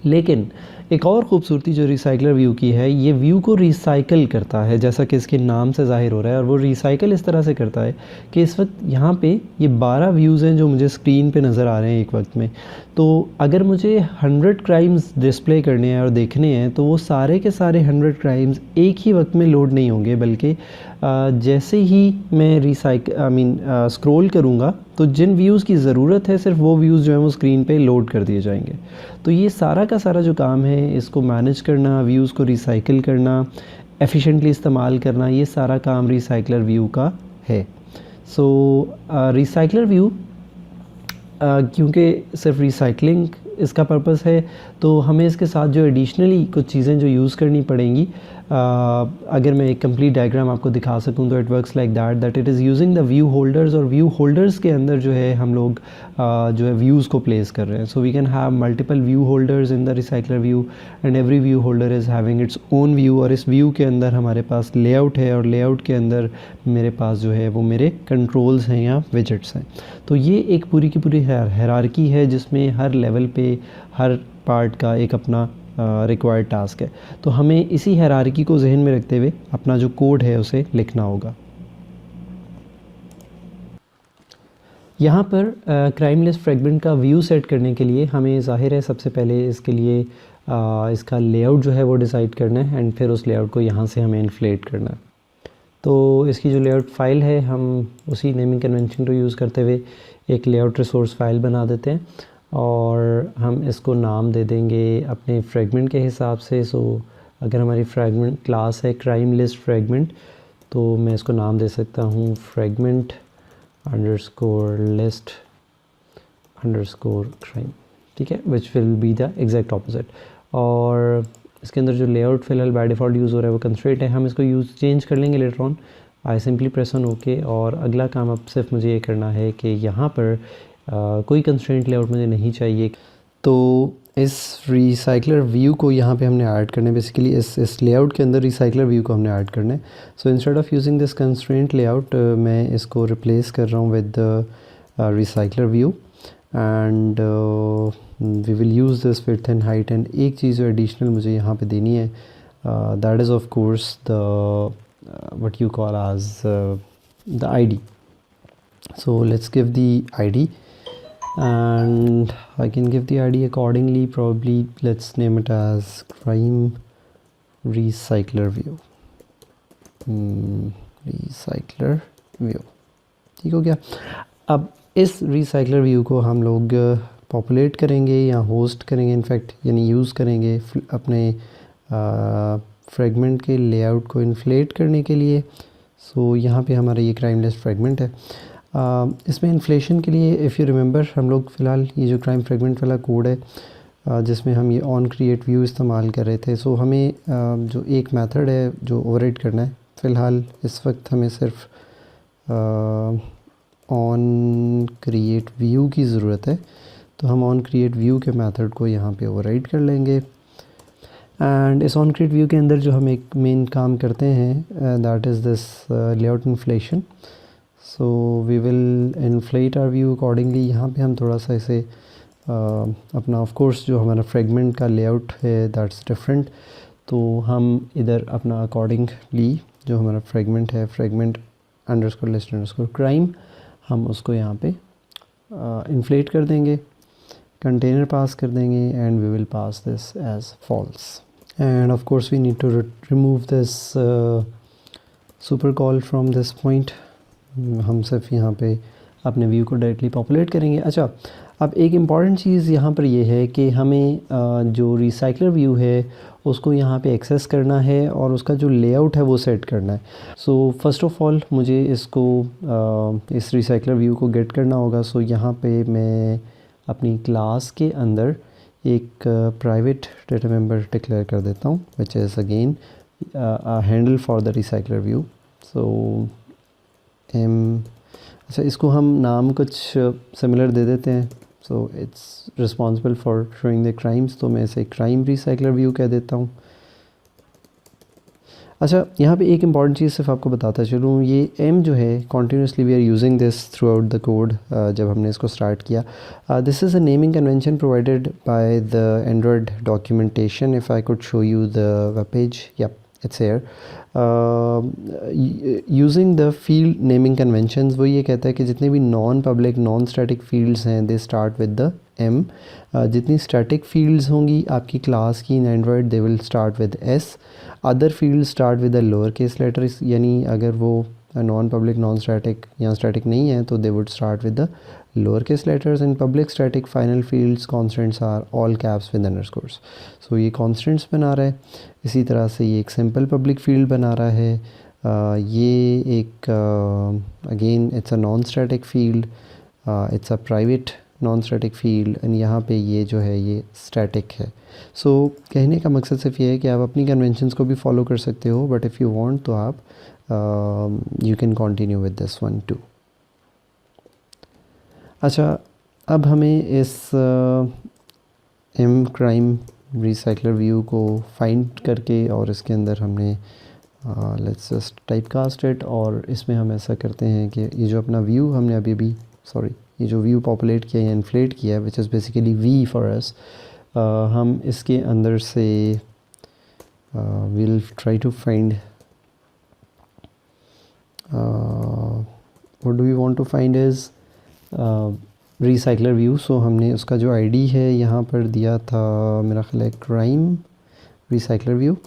लेकिन एक और ख़ूबसूरती जो रिसाइकलर व्यू की है, ये व्यू को रिसाइकल करता है, जैसा कि इसके नाम से ज़ाहिर हो रहा है. और वो रिसाइकल इस तरह से करता है कि इस वक्त यहाँ पे ये 12 व्यूज़ हैं जो मुझे स्क्रीन पे नज़र आ रहे हैं एक वक्त में. तो अगर मुझे 100 क्राइम्स डिस्प्ले करने हैं और देखने हैं तो वो सारे के सारे 100 क्राइम्स एक ही वक्त में लोड नहीं होंगे, बल्कि जैसे ही मैं स्क्रॉल करूँगा तो जिन व्यूज़ की ज़रूरत है सिर्फ वो व्यूज़ जो हैं वो स्क्रीन पे लोड कर दिए जाएंगे. तो ये सारा का सारा जो काम है, इसको मैनेज करना, व्यूज़ को रिसाइकिल करना, एफिशिएंटली इस्तेमाल करना, ये सारा काम रिसाइकलर व्यू का है. सो रिसाइकलर व्यू क्योंकि सिर्फ रिसाइकलिंग इसका पर्पस है, तो हमें इसके साथ जो एडिशनली कुछ चीज़ें जो यूज़ करनी पड़ेंगी, अगर मैं एक कंप्लीट डायग्राम आपको दिखा सकूं तो it works like that it is using the view holders. और व्यू होल्डर्स के अंदर जो है हम लोग जो है व्यूज़ को प्लेस कर रहे हैं. So we can have multiple view holders in the recycler view and every view holder is having its own view. और इस व्यू के अंदर हमारे पास लेआउट है और लेआउट के अंदर मेरे पास जो है वो मेरे कंट्रोल्स हैं या विजेट्स हैं. तो ये एक पूरी की पूरी हायरार्की है जिसमें हर लेवल पे हर पार्ट का एक अपना रिक्वायर्ड टास्क है. तो हमें इसी हायरार्की को जहन में रखते हुए अपना जो कोड है उसे लिखना होगा. यहाँ पर क्राइम लिस्ट फ्रेगमेंट का व्यू सेट करने के लिए हमें ज़ाहिर है सबसे पहले इसके लिए इसका लेआउट जो है वो डिसाइड करना है एंड फिर उस लेआउट को यहाँ से हमें इन्फ्लेट करना है. तो इसकी जो लेआउट फ़ाइल है, हम उसी नेमिंग कन्वेंशन को यूज़ करते हुए एक लेआउट रिसोर्स फाइल बना देते हैं और हम इसको नाम दे देंगे अपने फ्रेगमेंट के हिसाब से. सो अगर हमारी फ्रेगमेंट क्लास है क्राइम लिस्ट फ्रेगमेंट, तो मैं इसको नाम दे सकता हूँ fragment underscore list underscore crime. ठीक है, which will be the exact opposite. और इसके अंदर जो लेआउट फिलहाल बाय डिफ़ॉल्ट यूज़ हो रहा है वो कंस्ट्रेंट है. हम इसको यूज़ चेंज कर लेंगे later on. I simply press on okay. और अगला काम अब सिर्फ मुझे ये करना है कि यहाँ पर कोई कंस्ट्रेंट लेआउट मुझे नहीं चाहिए. तो इस रिसाइकलर व्यू को यहाँ पे हमने ऐड करना है. बेसिकली इस लेआउट के अंदर रिसाइकलर व्यू को हमने ऐड करना है. So instead of using this constraint layout, मैं इसको रिप्लेस कर रहा हूँ with recycler view and we will use this width and height. And एक चीज़ जो एडिशनल मुझे यहाँ पे देनी है, that is of course the what you call as the ID. So let's give the ID and I can give the ID accordingly. Probably let's name it as crime recycler view. Recycler view. ठीक हो गया. अब इस recycler view को हम लोग populate करेंगे या होस्ट करेंगे, इनफैक्ट यानी यूज़ करेंगे अपने फ्रेगमेंट के लेआउट को इन्फ्लेट करने के लिए. सो यहाँ पे हमारा ये क्राइम लिस्ट फ्रेगमेंट है. इसमें इन्फ्लेशन के लिए इफ़ यू रिमेंबर, हम लोग फ़िलहाल ये जो क्राइम फ्रेगमेंट वाला कोड है जिसमें हम ये ऑन क्रिएट व्यू इस्तेमाल कर रहे थे. सो हमें जो एक मेथड है जो ओवरराइड करना है, फ़िलहाल इस वक्त हमें सिर्फ ऑन क्रिएट व्यू की ज़रूरत है. तो हम ऑन क्रिएट व्यू के मेथड को यहाँ पे ओवरराइड कर लेंगे. एंड इस ऑन क्रिएट व्यू के अंदर जो हम एक मेन काम करते हैं that is this layout inflation. So we will inflate our view accordingly. यहाँ पे हम थोड़ा सा इसे अपना ऑफ कोर्स जो हमारा फ्रेगमेंट का लेआउट है दैट्स डिफरेंट, तो हम इधर अपना अकॉर्डिंगली जो हमारा फ्रेगमेंट है, fragment underscore list underscore crime, हम उसको यहाँ पे इन्फ्लेट कर देंगे, कंटेनर पास कर देंगे and we will pass this as false. And of course we need to remove this super call from this point. हम सिर्फ यहाँ पे अपने व्यू को डायरेक्टली पॉपुलेट करेंगे। अच्छा, अब एक इम्पॉर्टेंट चीज़ यहाँ पर ये है कि हमें जो रिसाइकलर व्यू है उसको यहाँ पे एक्सेस करना है और उसका जो लेआउट है वो सेट करना है। सो फर्स्ट ऑफ ऑल मुझे इसको इस रिसाइकलर व्यू को गेट करना होगा। सो यहाँ पे मैं अपनी क्लास के अंदर एक प्राइवेट डेटा मेंबर डिक्लेयर कर देता हूँ which is again handle for the recycler view. So अच्छा, इसको हम नाम कुछ सिमिलर दे देते हैं। So it's responsible for showing the crimes, तो मैं इसे क्राइम रिसाइकलर व्यू कह देता हूँ। अच्छा, यहाँ पे एक इम्पॉर्टेंट चीज़ सिर्फ आपको बताता चलूँ, ये एम जो है continuously we are using this throughout the code. जब हमने इसको स्टार्ट किया, this is a naming convention provided by the Android documentation. If I could show you the web page, या it's here. Using the field naming conventions, वो ये कहता है कि जितने भी non public non static fields हैं they start with the M. जितनी स्टैटिक फील्ड्स होंगी आपकी क्लास की इन Android they will start with S. Other field start with the lower case letters, यानी अगर वो नॉन पब्लिक नॉन स्टैटिक या static नहीं है तो they would start with the lower case letters. In public static final fields constants are all caps with underscores. So ये constants बना रहा है। इसी तरह से ये एक सिंपल पब्लिक फील्ड बना रहा है। ये एक again it's a non static field, it's a private non static field, and यहाँ पे ये जो है ये स्टैटिक है। सो कहने का मकसद सिर्फ ये है कि आप अपनी कन्वेंशंस को भी फॉलो कर सकते हो, बट इफ़ यू वांट तो आप you can continue with this one too. अच्छा, अब हमें इस एम क्राइम रिसाइकलर व्यू को फाइंड करके और इसके अंदर हमने let's just type cast it, और इसमें हम ऐसा करते हैं कि ये जो अपना व्यू हमने अभी ये जो व्यू पॉपुलेट किया या इन्फ्लेट किया है which is basically we for us, हम इसके अंदर से will try to find what do we want to find is recycler view. So हमने उसका जो आईडी है यहाँ पर दिया था, मेरा ख्याल है क्राइम रिसाइकलर व्यू।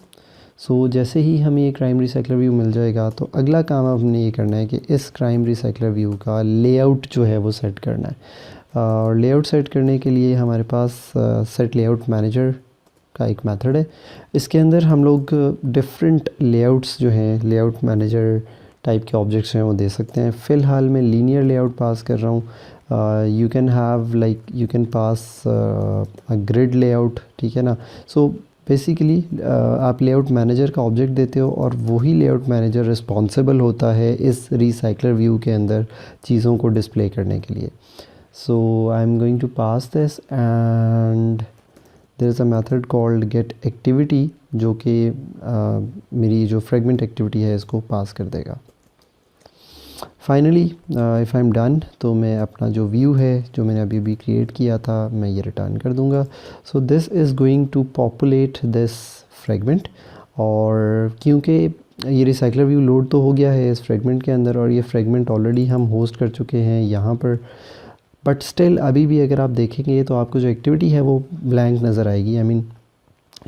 सो जैसे ही हमें ये क्राइम रिसाइकलर व्यू मिल जाएगा तो अगला काम हमने ये करना है कि इस क्राइम रिसाइकलर व्यू का लेआउट जो है वो सेट करना है। और लेआउट सेट करने के लिए हमारे पास सेट लेआउट मैनेजर का एक मेथड है। इसके अंदर हम लोग डिफरेंट लेआउट्स जो हैं लेआउट मैनेजर टाइप के ऑब्जेक्ट्स हैं वो दे सकते हैं। फ़िलहाल मैं लीनियर लेआउट पास कर रहा हूँ। You can have like you can pass a grid layout, ठीक है ना। सो बेसिकली आप लेआउट मैनेजर का ऑब्जेक्ट देते हो और वही लेआउट मैनेजर रिस्पॉन्सिबल होता है इस रिसाइकलर व्यू के अंदर चीज़ों को डिस्प्ले करने के लिए। So I am going to pass this and there is a method called get activity जो कि मेरी जो फ्रेगमेंट एक्टिविटी है इसको पास कर देगा। Finally if I am done, तो मैं अपना जो व्यू है जो मैंने अभी क्रिएट किया था मैं ये रिटर्न कर दूंगा। So this is going to populate this fragment, और क्योंकि ये रिसाइकलर व्यू लोड तो हो गया है इस फ्रेगमेंट के अंदर और ये फ्रेगमेंट ऑलरेडी हम होस्ट कर चुके हैं यहाँ पर, बट स्टिल अभी भी अगर आप देखेंगे तो आपको जो एक्टिविटी है वो ब्लैंक नज़र आएगी। I mean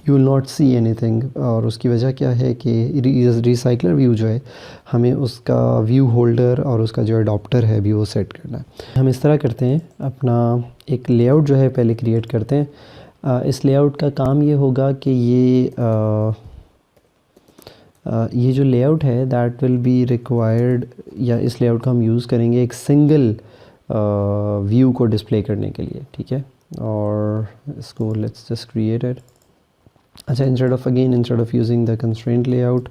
you will not see anything, और उसकी वजह क्या है कि रिसाइकलर व्यू जो है हमें उसका व्यू होल्डर और उसका जो अडॉप्टर है भी वो सेट करना है। हम इस तरह करते हैं, अपना एक लेआउट जो है पहले क्रिएट करते हैं। इस लेआउट का काम ये होगा कि ये जो लेआउट है दैट विल बी रिक्वायर्ड, या इस लेआउट का हम यूज़ करेंगे एक सिंगल व्यू को डिस्प्ले करने के लिए, ठीक है। और इसको लेट्स जस्ट क्रिएट इट। अच्छा, instead of using the constraint layout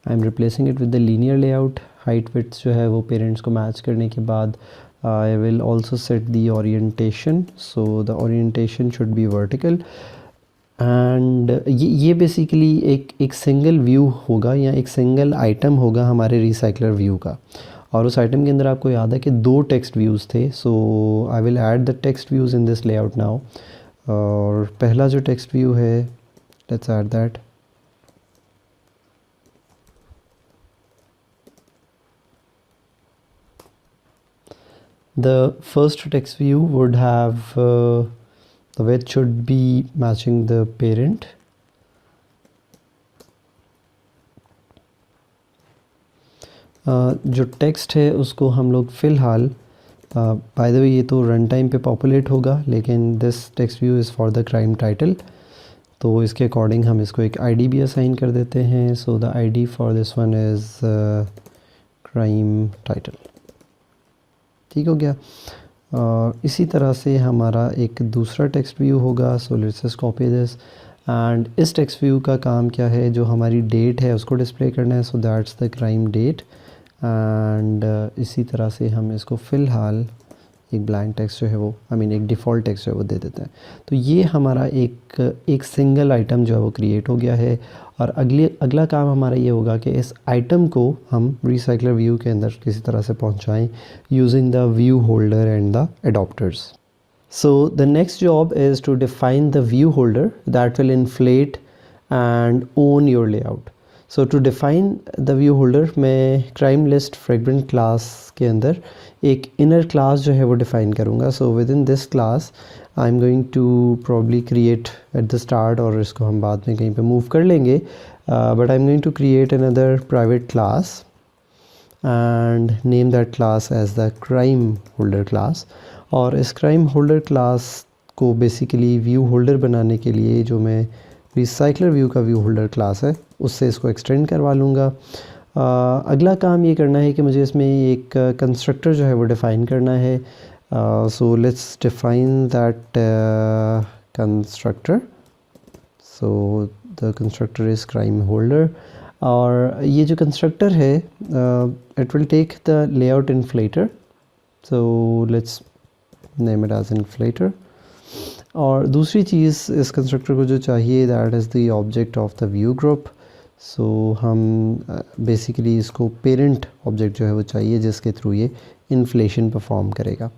I am replacing it with the linear layout. height width जो है वो पेरेंट्स को मैच करने के बाद I will also set the orientation, so the orientation should be vertical, and ये basically एक single view होगा या एक सिंगल आइटम होगा हमारे रिसाइकलर व्यू का, और उस आइटम के अंदर आपको याद है कि 2 टेक्स्ट व्यूज़ थे। So I will add the text views in this layout now. और पहला जो टेक्स्ट व्यू है let's add that। The first text view would have the width should be matching the parent. जो text है उसको हम लोग फ़िलहाल बाय द वे ये तो रन टाइम पे पॉपुलेट होगा, लेकिन this text view is for the crime title, तो इसके अकॉर्डिंग हम इसको एक आईडी भी असाइन कर देते हैं. So the ID for this one is crime title. ठीक हो गया. इसी तरह से हमारा एक दूसरा टेक्स्ट व्यू होगा. So let's just copy this, and इस टेक्स्ट व्यू का काम क्या है, जो हमारी डेट है उसको डिस्प्ले करना है. So that's the crime date. एंड इसी तरह से हम इसको फ़िलहाल एक ब्लैंक टेक्स्ट जो है वो एक डिफ़ॉल्ट टेक्स्ट जो है वो दे देते हैं. तो ये हमारा एक सिंगल आइटम जो है वो क्रिएट हो गया है. और अगला काम हमारा ये होगा कि इस आइटम को हम रिसाइकलर व्यू के अंदर किसी तरह से पहुंचाएं using the view holder and the adapters. So the next job is to define the view holder that will inflate and own your layout. So to define the view holder, मैं crime list fragment class के अंदर एक inner class जो है वो define करूँगा. So within this class I am going to probably create at the start, और इसको हम बाद में कहीं पे मूव कर लेंगे, but I am going to create another private class and name that class as the crime holder class. और इस क्राइम होल्डर क्लास को बेसिकली व्यू होल्डर बनाने के लिए जो मैं रिसाइकलर व्यू का व्यू होल्डर क्लास है उससे इसको एक्सटेंड करवा लूँगा. अगला काम ये करना है कि मुझे इसमें एक कंस्ट्रक्टर जो है वो डिफ़ाइन करना है. So let's define that constructor. So the constructor is crime holder. और ये जो कंस्ट्रक्टर है it will take the layout inflater. So let's name it as inflater. और दूसरी चीज़ इस कंस्ट्रक्टर को जो चाहिए that is the object of the view group. So हम बेसिकली इसको पेरेंट ऑब्जेक्ट जो है वो चाहिए जिसके थ्रू ये इन्फ्लेशन परफॉर्म करेगा.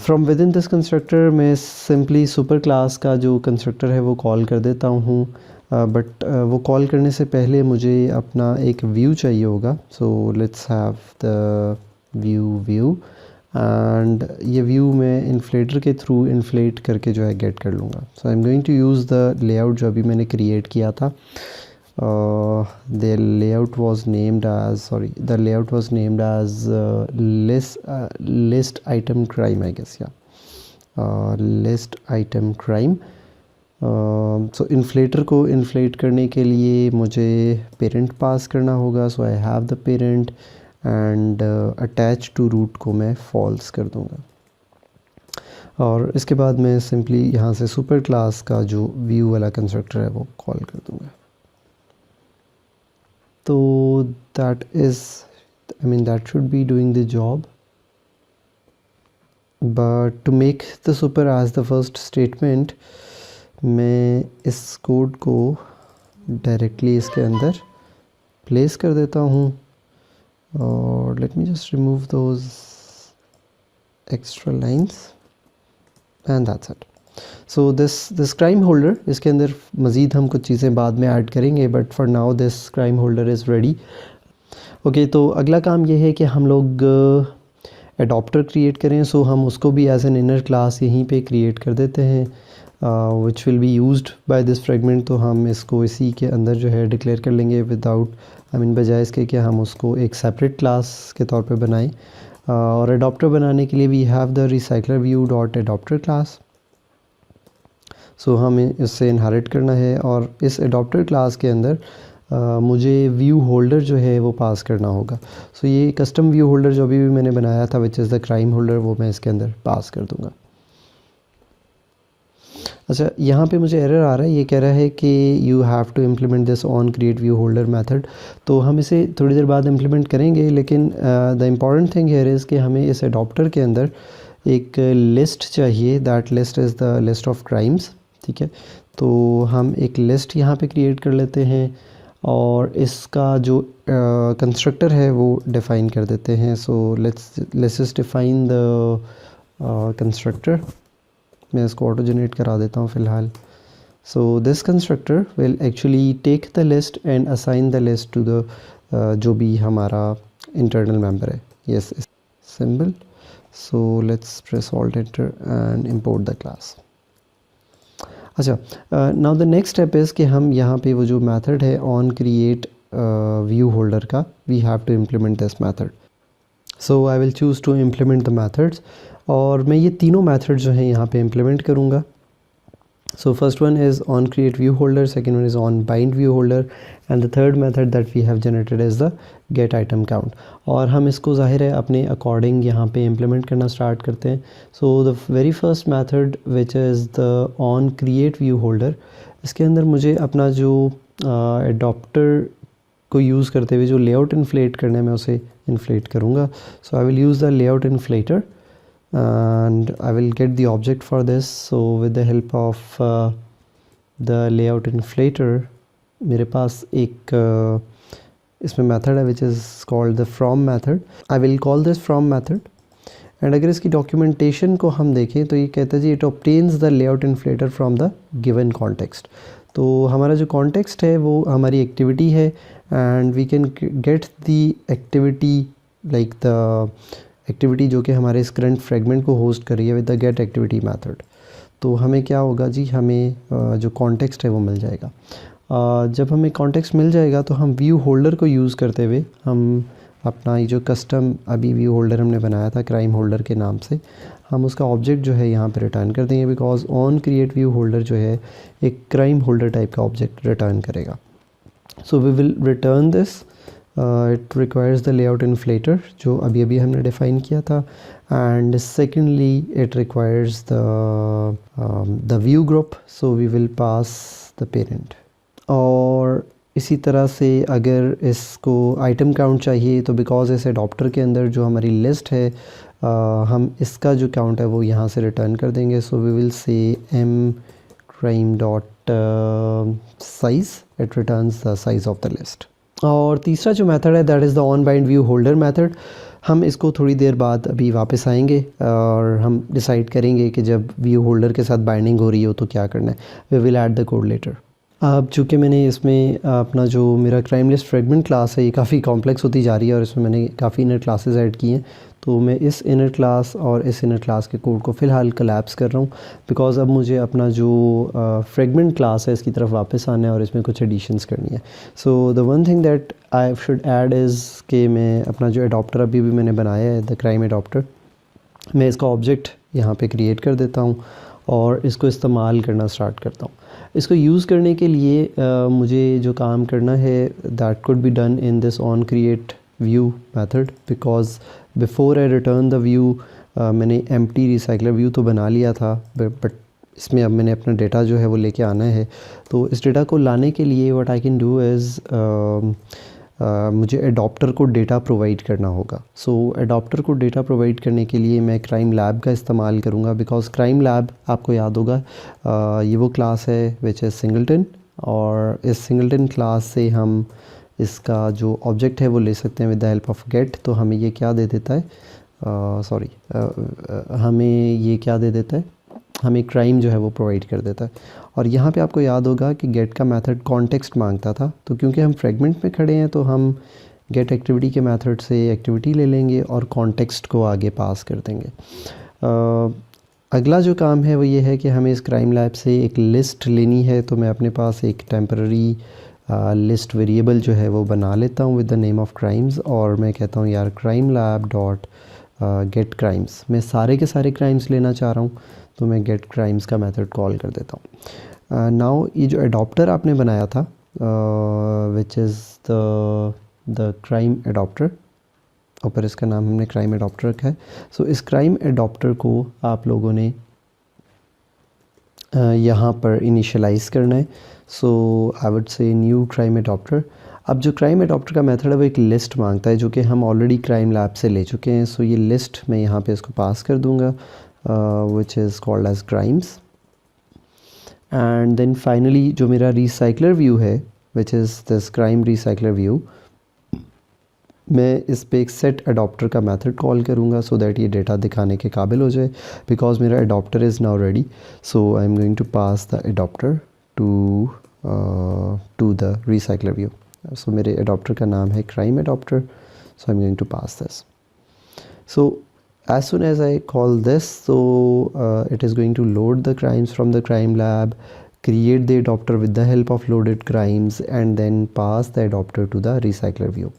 From with in this constructor मैं सिंपली सुपर क्लास का जो कंस्ट्रक्टर है वो कॉल कर देता हूँ, बट वो कॉल करने से पहले मुझे अपना एक व्यू चाहिए होगा. So let's have the view and ये व्यू मैं इन्फ्लेटर के थ्रू इन्फ्लेट करके जो है गेट कर लूँगा. So I am going to use the layout जो अभी मैंने क्रिएट किया था. The layout was named as list item crime, I guess, या list item crime. So inflater को इन्फ्लेट करने के लिए मुझे पेरेंट पास करना होगा. So I have the parent and attach to root को मैं फॉल्स कर दूंगा. और इसके बाद मैं सिंपली यहाँ से सुपर क्लास का जो व्यू वाला कंस्ट्रक्टर है वो कॉल कर दूंगा. तो that should be doing the job, but to make the super as the first statement मैं इस कोड को डायरेक्टली इसके अंदर प्लेस कर देता हूँ. और let me just remove those extra lines and that's it. So this crime holder, इसके अंदर मज़ीद हम कुछ चीज़ें बाद में ऐड करेंगे, but for now this crime holder is ready. Okay, तो अगला काम ये है कि हम लोग एडॉप्टर क्रिएट करें. सो हम उसको भी एज एन इनर क्लास यहीं पे क्रिएट कर देते हैं विच will be used by this fragment. तो हम इसको इसी के अंदर जो है डिक्लेयर कर लेंगे विदाउट बजाय इसके कि हम उसको एक सेपरेट क्लास के तौर पे बनाएं. और एडॉप्टर बनाने के लिए we have the recycler view dot adapter class. So हमें इससे इनहेरिट करना है और इस एडॉप्टर क्लास के अंदर मुझे व्यू होल्डर जो है वो पास करना होगा. सो ये कस्टम व्यू होल्डर जो अभी भी मैंने बनाया था which is the crime holder, वो मैं इसके अंदर पास कर दूंगा. अच्छा, यहाँ पे मुझे एरर आ रहा है, ये कह रहा है कि you have to implement this on create view holder method. तो हम इसे थोड़ी देर बाद इम्प्लीमेंट करेंगे, लेकिन the important thing here is कि हमें इस एडॉप्टर के अंदर एक लिस्ट चाहिए. That list is the list of crimes. ठीक है, तो हम एक लिस्ट यहाँ पे क्रिएट कर लेते हैं और इसका जो कंस्ट्रक्टर है वो डिफ़ाइन कर देते हैं. So let's just define the constructor. मैं इसको ऑटो जनरेट करा देता हूँ फ़िलहाल. So this constructor will actually take the list and assign the list to the जो भी हमारा इंटरनल मेंबर है. Yes, symbol. So let's press alt enter and import the class. अच्छा, now the next step is कि हम यहाँ पे वो जो method है on create view holder का, we have to implement this method. So I will choose to implement the methods, और मैं ये तीनों methods जो हैं यहाँ पे implement करूँगा. So first one is on create view holder, second one is on bind view holder, and the third method that we have generated is the get item count. और हम इसको ज़ाहिर है अपने according यहाँ पे implement करना start करते हैं. So the very first method which is the on create view holder, इसके अंदर मुझे अपना जो adapter को यूज़ करते हुए जो layout inflate करना है मैं उसे inflate करूँगा. So I will use the layout inflator and I will get the object for this. So with the help of the layout inflator, मेरे पास एक इसमें method है which is called the from method. I will call this from method, and अगर इसकी documentation को हम देखें तो ये कहता है जी it obtains the layout inflator from the given context. तो हमारा जो context है वो हमारी activity है, and we can get the activity like the activity जो कि हमारे इस करंट फ्रेगमेंट को होस्ट कर रही है with the get activity method. तो हमें क्या होगा जी, हमें जो कॉन्टेक्स्ट है वो मिल जाएगा. जब हमें कॉन्टेक्स्ट मिल जाएगा तो हम व्यू होल्डर को यूज़ करते हुए हम अपना ये जो कस्टम अभी व्यू होल्डर हमने बनाया था क्राइम होल्डर के नाम से, हम उसका ऑब्जेक्ट जो है यहाँ पे रिटर्न कर देंगे, because on create view holder जो है एक क्राइम होल्डर टाइप का ऑब्जेक्ट रिटर्न करेगा. So we will return this. It requires the layout inflator जो अभी अभी हमने डिफ़ाइन किया था, and secondly it requires the view group, so we will pass the parent. और इसी तरह से अगर इसको आइटम काउंट चाहिए तो बिकॉज इस एडॉप्टर के अंदर जो हमारी लिस्ट है हम इसका जो काउंट है वो यहाँ से रिटर्न कर देंगे. So we will say m crime dot size, it returns the size of the list. और तीसरा जो मेथड है that is the on bind view holder method. हम इसको थोड़ी देर बाद अभी वापस आएंगे और हम डिसाइड करेंगे कि जब व्यू होल्डर के साथ बाइंडिंग हो रही हो तो क्या करना है. We will add the code later. अब चूँकि मैंने इसमें अपना जो मेरा क्राइम लिस्ट फ्रेगमेंट क्लास है ये काफ़ी कॉम्प्लेक्स होती जा रही है और इसमें मैंने काफ़ी इनर क्लासेस ऐड की हैं, तो मैं इस इनर क्लास और इस इनर क्लास के कोड को फ़िलहाल कोलैप्स कर रहा हूँ, बिकॉज़ अब मुझे अपना जो फ्रेगमेंट क्लास है इसकी तरफ वापस आना है और इसमें कुछ एडिशंस करनी है. So the one thing that I should add is कि मैं अपना जो एडॉप्टर अभी भी मैंने बनाया है द क्राइम एडॉप्टर, मैं इसका ऑब्जेक्ट यहाँ पे क्रिएट कर देता हूँ और इसको इस्तेमाल करना स्टार्ट करता हूँ. इसको यूज़ करने के लिए मुझे जो काम करना है that could be done in this on create view method, because before I return the view मैंने एम्प्टी रिसाइकलर व्यू तो बना लिया था, बट इसमें अब मैंने अपना डेटा जो है वो लेके आना है. तो इस डेटा को लाने के लिए what I can do is मुझे एडॉप्टर को डेटा प्रोवाइड करना होगा. सो एडॉप्टर को डेटा प्रोवाइड करने के लिए मैं क्राइम लैब का इस्तेमाल करूँगा, बिकॉज क्राइम लैब आपको याद होगा ये वो क्लास है विच इज़ सिंगलटन, और इस सिंगलटन क्लास से हम इसका जो ऑब्जेक्ट है वो ले सकते हैं with the help of get. तो हमें ये क्या दे देता है, हमें ये क्या दे देता है, हमें क्राइम जो है वो प्रोवाइड कर देता है. और यहाँ पे आपको याद होगा कि गेट का मेथड कॉन्टेक्स्ट मांगता था, तो क्योंकि हम फ्रेगमेंट में खड़े हैं तो हम गेट एक्टिविटी के मेथड से एक्टिविटी ले लेंगे और कॉन्टेक्स्ट को आगे पास कर देंगे. अगला जो काम है वो ये है कि हमें इस क्राइम लैब से एक लिस्ट लेनी है. तो मैं अपने पास एक टेम्पररी लिस्ट वेरिएबल जो है वो बना लेता हूँ with the name of crimes, और मैं कहता हूँ यार crime lab dot gate crimes. मैं सारे के सारे क्राइम्स लेना चाह रहा हूँ, तो मैं गेट क्राइम्स का मेथड कॉल कर देता हूँ. नाउ ये जो एडॉप्टर आपने बनाया था which is the crime adapter, ऊपर इसका नाम हमने क्राइम एडॉप्टर रखा है. सो इस क्राइम एडॉप्टर को आप लोगों ने यहाँ पर इनिशियलाइज़ करना है. So I would say new crime adapter. अब जो क्राइम एडॉप्टर का मेथड है वो एक लिस्ट मांगता है जो कि हम ऑलरेडी क्राइम लैब से ले चुके हैं. सो ये लिस्ट मैं यहाँ पे इसको पास कर दूँगा which is called as crimes, and then finally जो मेरा recycler view है which is this crime recycler view, मैं इस पे एक set adopter का मेथड कॉल करूँगा so that ये डेटा दिखाने के काबिल हो जाए, because मेरा adopter is now ready. So I am going to pass the adopter to the recycler view. So मेरे adopter का नाम है crime adopter, so I am going to pass this. So as soon as I call this, so it is going to load the crimes from the crime lab, create the adapter with the help of loaded crimes, and then pass the adapter to the recycler view.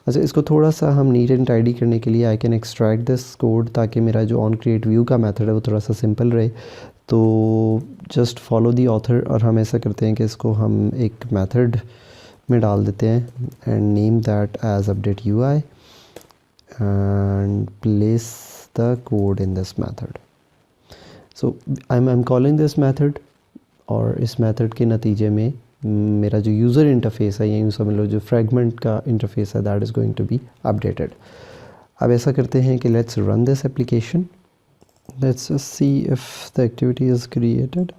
अच्छा, इसको थोड़ा सा हम neat and tidy करने के लिए I can extract this code, ताकि मेरा जो ऑन क्रिएट व्यू का मेथड है वो थोड़ा सा सिंपल रहे। तो जस्ट फॉलो दी ऑथर, और हम ऐसा करते हैं कि इसको हम एक मेथड में डाल देते हैं and name that as update UI and place the code in this method. So I'm calling this method, और इस मेथड के नतीजे में मेरा जो यूज़र इंटरफेस है, या यूँ समझ लो जो फ्रेगमेंट का इंटरफेस है, that is going to be updated. अब ऐसा करते हैं कि let's run this application, let's see if the activity is created.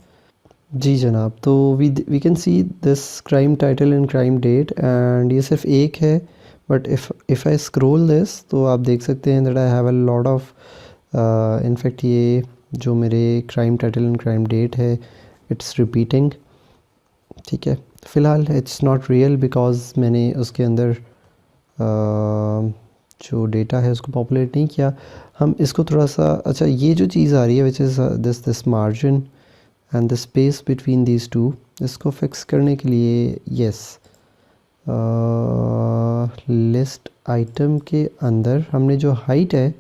जी जनाब, तो we can see this crime title and crime date, and ये सिर्फ एक है, but if I scroll this तो आप देख सकते हैं that I have a lot of, in fact ये जो मेरे crime title and crime date है इट्स रिपीटिंग। ठीक है, फ़िलहाल इट्स नॉट रियल बिकॉज मैंने उसके अंदर जो डेटा है उसको पॉपुलेट नहीं किया। हम इसको थोड़ा सा, अच्छा ये जो चीज़ आ रही है which is this margin and the space between these two, इसको फिक्स करने के लिए यस, लिस्ट आइटम के अंदर हमने जो हाइट है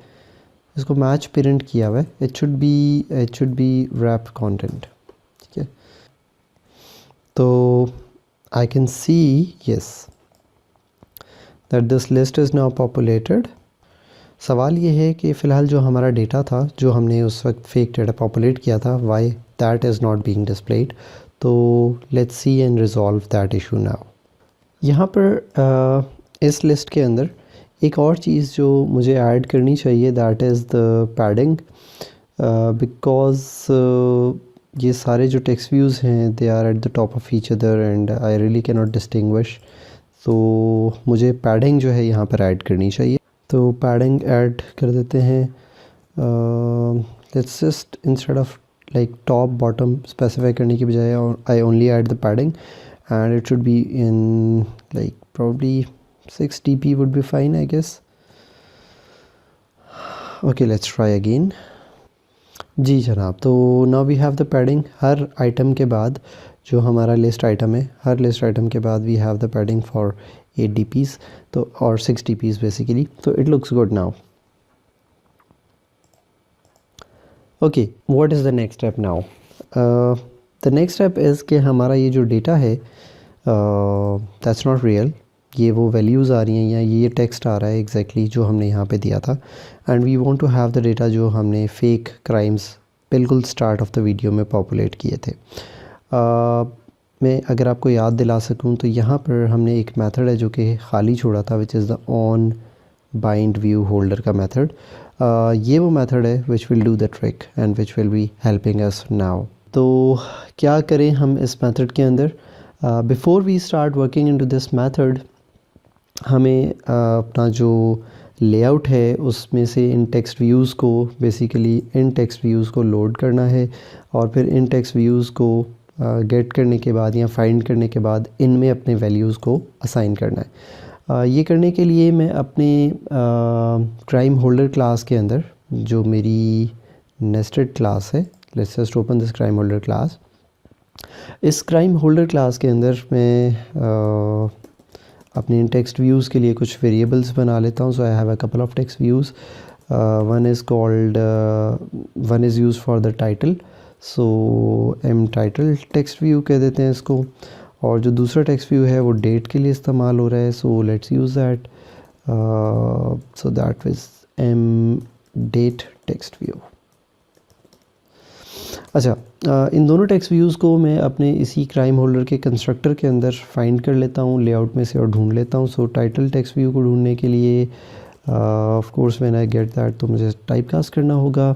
इसको मैच पेरेंट किया हुआ है, it should be wrap content. ठीक है, तो I can see yes that this list is now populated. सवाल ये है कि फ़िलहाल जो हमारा डेटा था, जो हमने उस वक्त फेक डेटा पॉपुलेट किया था, why that is not being displayed. तो let's see and resolve that issue now. यहाँ पर इस लिस्ट के अंदर एक और चीज़ जो मुझे ऐड करनी चाहिए, that is the padding, because ये सारे जो टेक्स्ट व्यूज़ हैं they are at the top of each other and I really can not distinguish. तो मुझे पैडिंग जो है यहाँ पर ऐड करनी चाहिए, तो पैडिंग ऐड कर देते हैं। Let's just instead of like top bottom specify करने की बजाय I only add the padding, and it should be in like probably 6 dp would be fine I guess. Okay, let's try again. जी जनाब, तो now we have the padding। Her item के बाद जो हमारा list item है, हर list item के बाद we have the padding for 8 dps, तो और 6 dps basically, so it looks good now. Okay, what is the next step now? The next step is कि हमारा ये जो डेटा है दैट्स नॉट रियल, ये वो वैल्यूज़ आ रही हैं या ये टेक्स्ट आ रहा है एग्जैक्टली जो हमने यहाँ पे दिया था, and we want to have the data जो हमने फेक क्राइम्स बिल्कुल स्टार्ट ऑफ द वीडियो में पॉपुलेट किए थे। मैं अगर आपको याद दिला सकूँ तो यहाँ पर हमने एक मेथड है जो कि खाली छोड़ा था, which is the on bind view holder का मेथड। ये वो मेथड है which will do the trick and which will be helping us now. तो क्या करें हम इस मेथड के अंदर? Before we start working into this method, हमें अपना जो लेआउट है उसमें से इन टेक्स्ट व्यूज़ को बेसिकली इन टेक्स्ट व्यूज़ को लोड करना है, और फिर इन टेक्स्ट व्यूज़ को गेट करने के बाद या फाइंड करने के बाद इनमें अपने वैल्यूज़ को असाइन करना है। ये करने के लिए मैं अपने क्राइम होल्डर क्लास के अंदर, जो मेरी नेस्टेड क्लास है, let's just open this crime holder class. इस क्राइम होल्डर क्लास के अंदर मैं अपने इन टेक्स्ट व्यूज़ के लिए कुछ वेरिएबल्स बना लेता हूँ। So I have a couple of text views, one is use for the title, so M title text view कह देते हैं इसको, और जो दूसरा टेक्स्ट व्यू है वो डेट के लिए इस्तेमाल हो रहा है, so let's use that, so that is m date text view. अच्छा, इन दोनों टेक्स्ट व्यूज़ को मैं अपने इसी क्राइम होल्डर के कंस्ट्रक्टर के अंदर फाइंड कर लेता हूँ लेआउट में से और ढूंढ लेता हूँ। सो टाइटल टेक्स्ट व्यू को ढूंढने के लिए of course when I get that तो मुझे टाइप कास्ट करना होगा।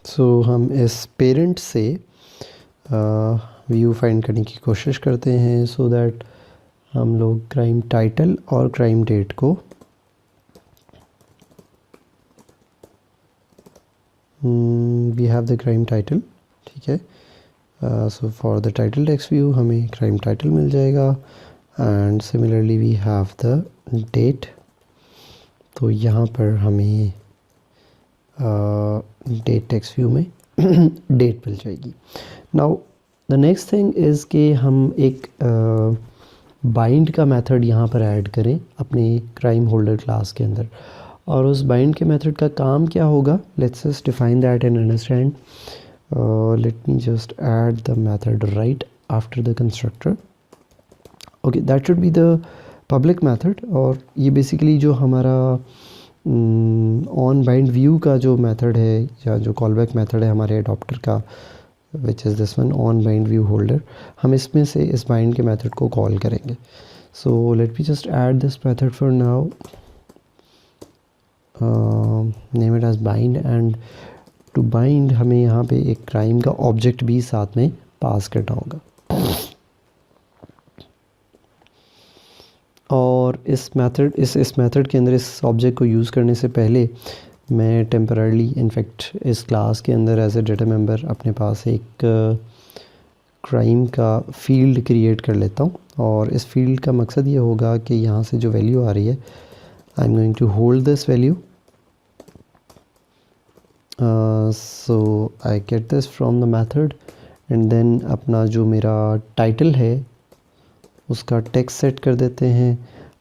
सो हम इस पेरेंट से व्यू फाइंड करने की कोशिश करते हैं, सो दैट हम लोग क्राइम टाइटल और क्राइम डेट को we have the crime title, ठीक है। so for the title text view हमें crime title मिल जाएगा, and similarly we have the date तो यहाँ पर हमें डेट टेक्स्ट व्यू में डेट मिल जाएगी। Now the next thing is कि हम एक बाइंड का मेथड यहाँ पर ऐड करें अपने क्राइम होल्डर क्लास के अंदर। और उस बाइंड के मेथड का काम क्या होगा, let's just define that and understand. Late me just add the method right after the constructor. Okay, that should be the public method. और ये बेसिकली जो हमारा ऑन बाइंड व्यू का जो मेथड है या जो कॉलबैक मेथड है हमारे अडॉप्टर का, विच is this one on bind view holder, हम इसमें से इस बाइंड के मेथड को कॉल करेंगे। So let me just add this method for now, name it as bind. And to bind हमें यहाँ पे एक क्राइम का ऑब्जेक्ट भी साथ में पास करना होगा। और इस मेथड के अंदर इस ऑब्जेक्ट को यूज़ करने से पहले मैं टेम्पररली इनफैक्ट इस क्लास के अंदर एज ए डेटा मेंबर अपने पास एक क्राइम का फील्ड क्रिएट कर लेता हूँ। और इस फील्ड का मकसद ये होगा कि यहाँ से जो वैल्यू आ रही है, I am going to hold this value. So I get this from the method and then अपना जो मेरा टाइटल है उसका टेक्स्ट सेट कर देते हैं।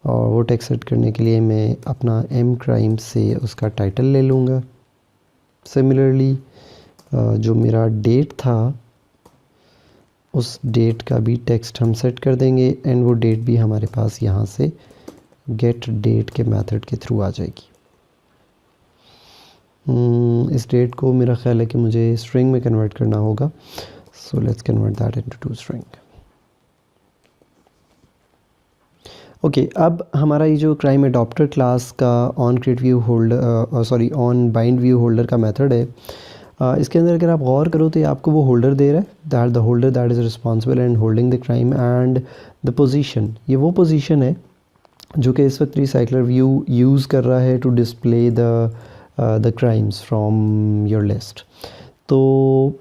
और वो टेक्स्ट सेट करने के लिए मैं अपना एम क्राइम से उसका टाइटल ले लूँगा। सिमिलरली जो मेरा डेट था उस डेट का भी टेक्स्ट हम सेट कर देंगे एंड वो डेट भी हमारे पास यहाँ से गेट डेट के मेथड के थ्रू आ जाएगी। इस डेट को मेरा ख्याल है कि मुझे स्ट्रिंग में कन्वर्ट करना होगा। So let's convert that into two string. Okay, अब हमारा ये जो क्राइम अडॉप्टर क्लास का on create view holder on bind view holder का मेथड है, इसके अंदर अगर आप गौर करो तो ये आपको वो होल्डर दे रहा है, that the holder that is responsible and holding the crime and the position. ये वो पोजीशन है जो कि इस वक्त रिसाइकलर व्यू यूज़ कर रहा है to display the crimes from your list. तो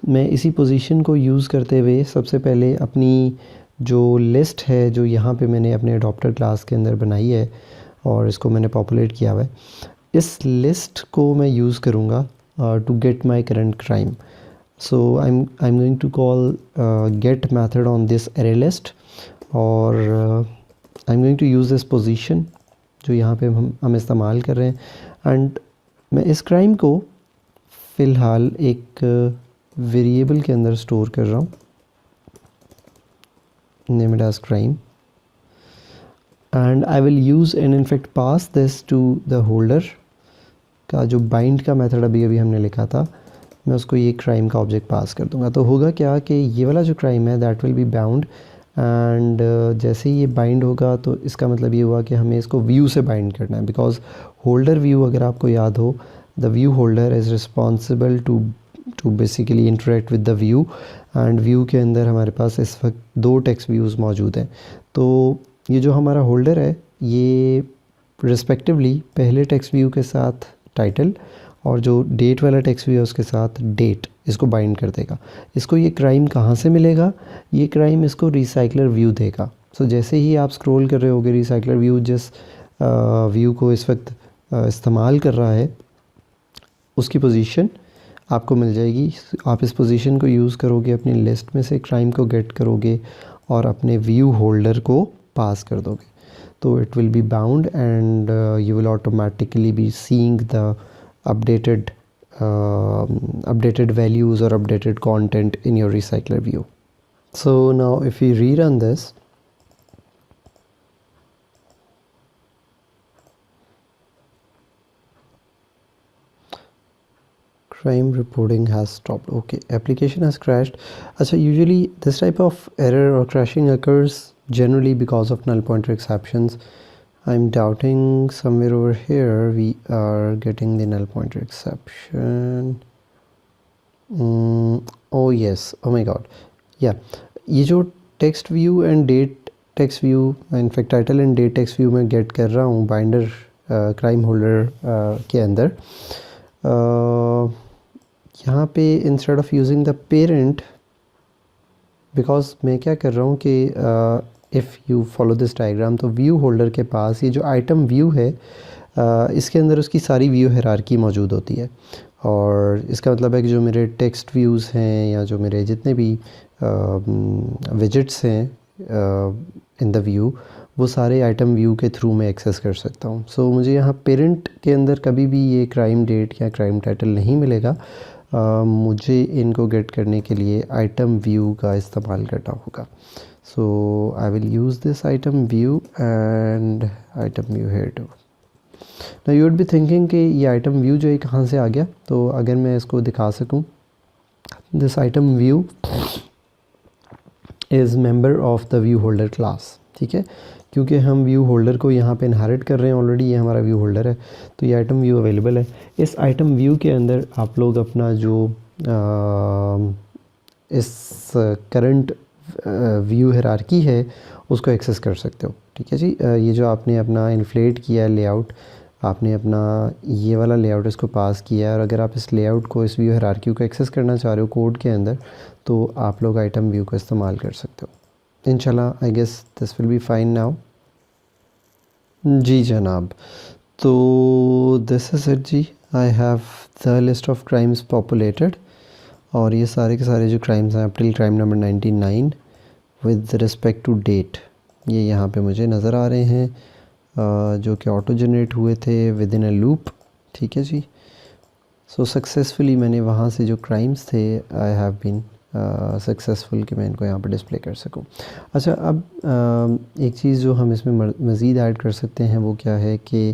मैं इसी पोजीशन को यूज़ करते हुए सबसे पहले अपनी जो लिस्ट है जो यहाँ पे मैंने अपने अडॉप्टर क्लास के अंदर बनाई है और इसको मैंने पॉपुलेट किया हुआ है, इस लिस्ट को मैं यूज़ करूँगा to get my current crime. So I am going to call get method on this array list और I am going to use this position जो यहाँ पे हम इस्तेमाल कर रहे हैं। एंड मैं इस क्राइम को फ़िलहाल एक वेरिएबल के अंदर स्टोर कर रहा हूँ, name it as crime, and I will use and in fact pass this to the holder का जो bind का मेथड अभी हमने लिखा था, मैं उसको ये क्राइम का ऑब्जेक्ट पास कर दूंगा। तो होगा क्या कि ये वाला जो क्राइम है that will be bound and जैसे ही ये बाइंड होगा तो इसका मतलब ये हुआ कि हमें इसको व्यू से बाइंड करना है, बिकॉज होल्डर व्यू अगर आपको याद हो, the view holder is responsible to basically interact with the view and view के अंदर हमारे पास इस वक्त 2 टेक्स्ट व्यूज़ मौजूद हैं। तो ये जो हमारा होल्डर है ये रिस्पेक्टिवली पहले टेक्स्ट व्यू के साथ टाइटल और जो डेट वाला टेक्स्ट व्यू है उसके साथ डेट इसको बाइंड कर देगा। इसको ये क्राइम कहाँ से मिलेगा, ये क्राइम इसको रिसाइकलर व्यू देगा। सो जैसे ही आप स्क्रॉल कर रहे होगे रिसाइकलर व्यू जिस व्यू को इस वक्त इस्तेमाल कर रहा है उसकी पोजीशन आपको मिल जाएगी। आप इस पोजीशन को यूज़ करोगे, अपनी लिस्ट में से क्राइम को गेट करोगे और अपने व्यू होल्डर को पास कर दोगे, तो it will be bound and you will automatically be seeing the updated values or updated content in your recycler view. So now if we rerun this, crime reporting has stopped. Okay, application has crashed. So usually this type of error or crashing occurs generally because of null pointer exceptions. I'm doubting somewhere over here we are getting the null pointer exception. Oh yes, oh my god, yeah, ये जो text view and date text view, in fact title and date text view मैं get कर रहा हूँ binder crime holder के अंदर, यहाँ पे instead of using the parent, because मैं क्या कर रहा हूँ कि if you follow this diagram, तो व्यू होल्डर के पास ये जो आइटम व्यू है इसके अंदर उसकी सारी व्यू हायरार्की मौजूद होती है। और इसका मतलब है कि जो मेरे टेक्स्ट व्यूज़ हैं या जो मेरे जितने भी विजेट्स हैं इन द व्यू, वो सारे आइटम व्यू के थ्रू मैं एक्सेस कर सकता हूँ। सो मुझे यहाँ पेरेंट के अंदर कभी भी ये क्राइम डेट या क्राइम टाइटल नहीं मिलेगा। मुझे इनको गेट करने के लिए आइटम व्यू का इस्तेमाल करना होगा। So I will use this item view and item view here too. Now you would be thinking कि ये आइटम व्यू जो है कहाँ से आ गया। तो अगर मैं इसको दिखा सकूँ, this item view is member of the view holder class. ठीक है, क्योंकि हम व्यू होल्डर को यहाँ पे इनहेरिट कर रहे हैं ऑलरेडी, ये हमारा व्यू होल्डर है, तो ये आइटम व्यू अवेलेबल है। इस आइटम व्यू के अंदर आप लोग अपना जो इस करंट व्यू हायरार्की है उसको एक्सेस कर सकते हो। ठीक है जी, ये जो आपने अपना इन्फ्लेट किया है लेआउट, आपने अपना ये वाला लेआउट इसको पास किया है, और अगर आप इस लेआउट को, इस व्यू हायरार्की को एक्सेस करना चाह रहे हो कोड के अंदर, तो आप लोग आइटम व्यू का इस्तेमाल कर सकते हो। इंशाल्लाह I guess this will be fine now. जी जनाब, तो दिस इज़ इट जी। I have the list of crimes populated, और ये सारे के सारे जो क्राइम्स हैं till crime number 99 with respect to date, ये यहाँ पे मुझे नज़र आ रहे हैं, जो कि ऑटो जनरेट हुए थे विद इन अ लूप। ठीक है जी, सो सक्सेसफुली मैंने वहाँ से जो क्राइम्स थे आई हैव बीन सक्सेसफुल कि मैं इनको यहाँ पर डिस्प्ले कर सकूँ। अच्छा, अब एक चीज़ जो हम इसमें मज़ीद ऐड कर सकते हैं वो क्या है कि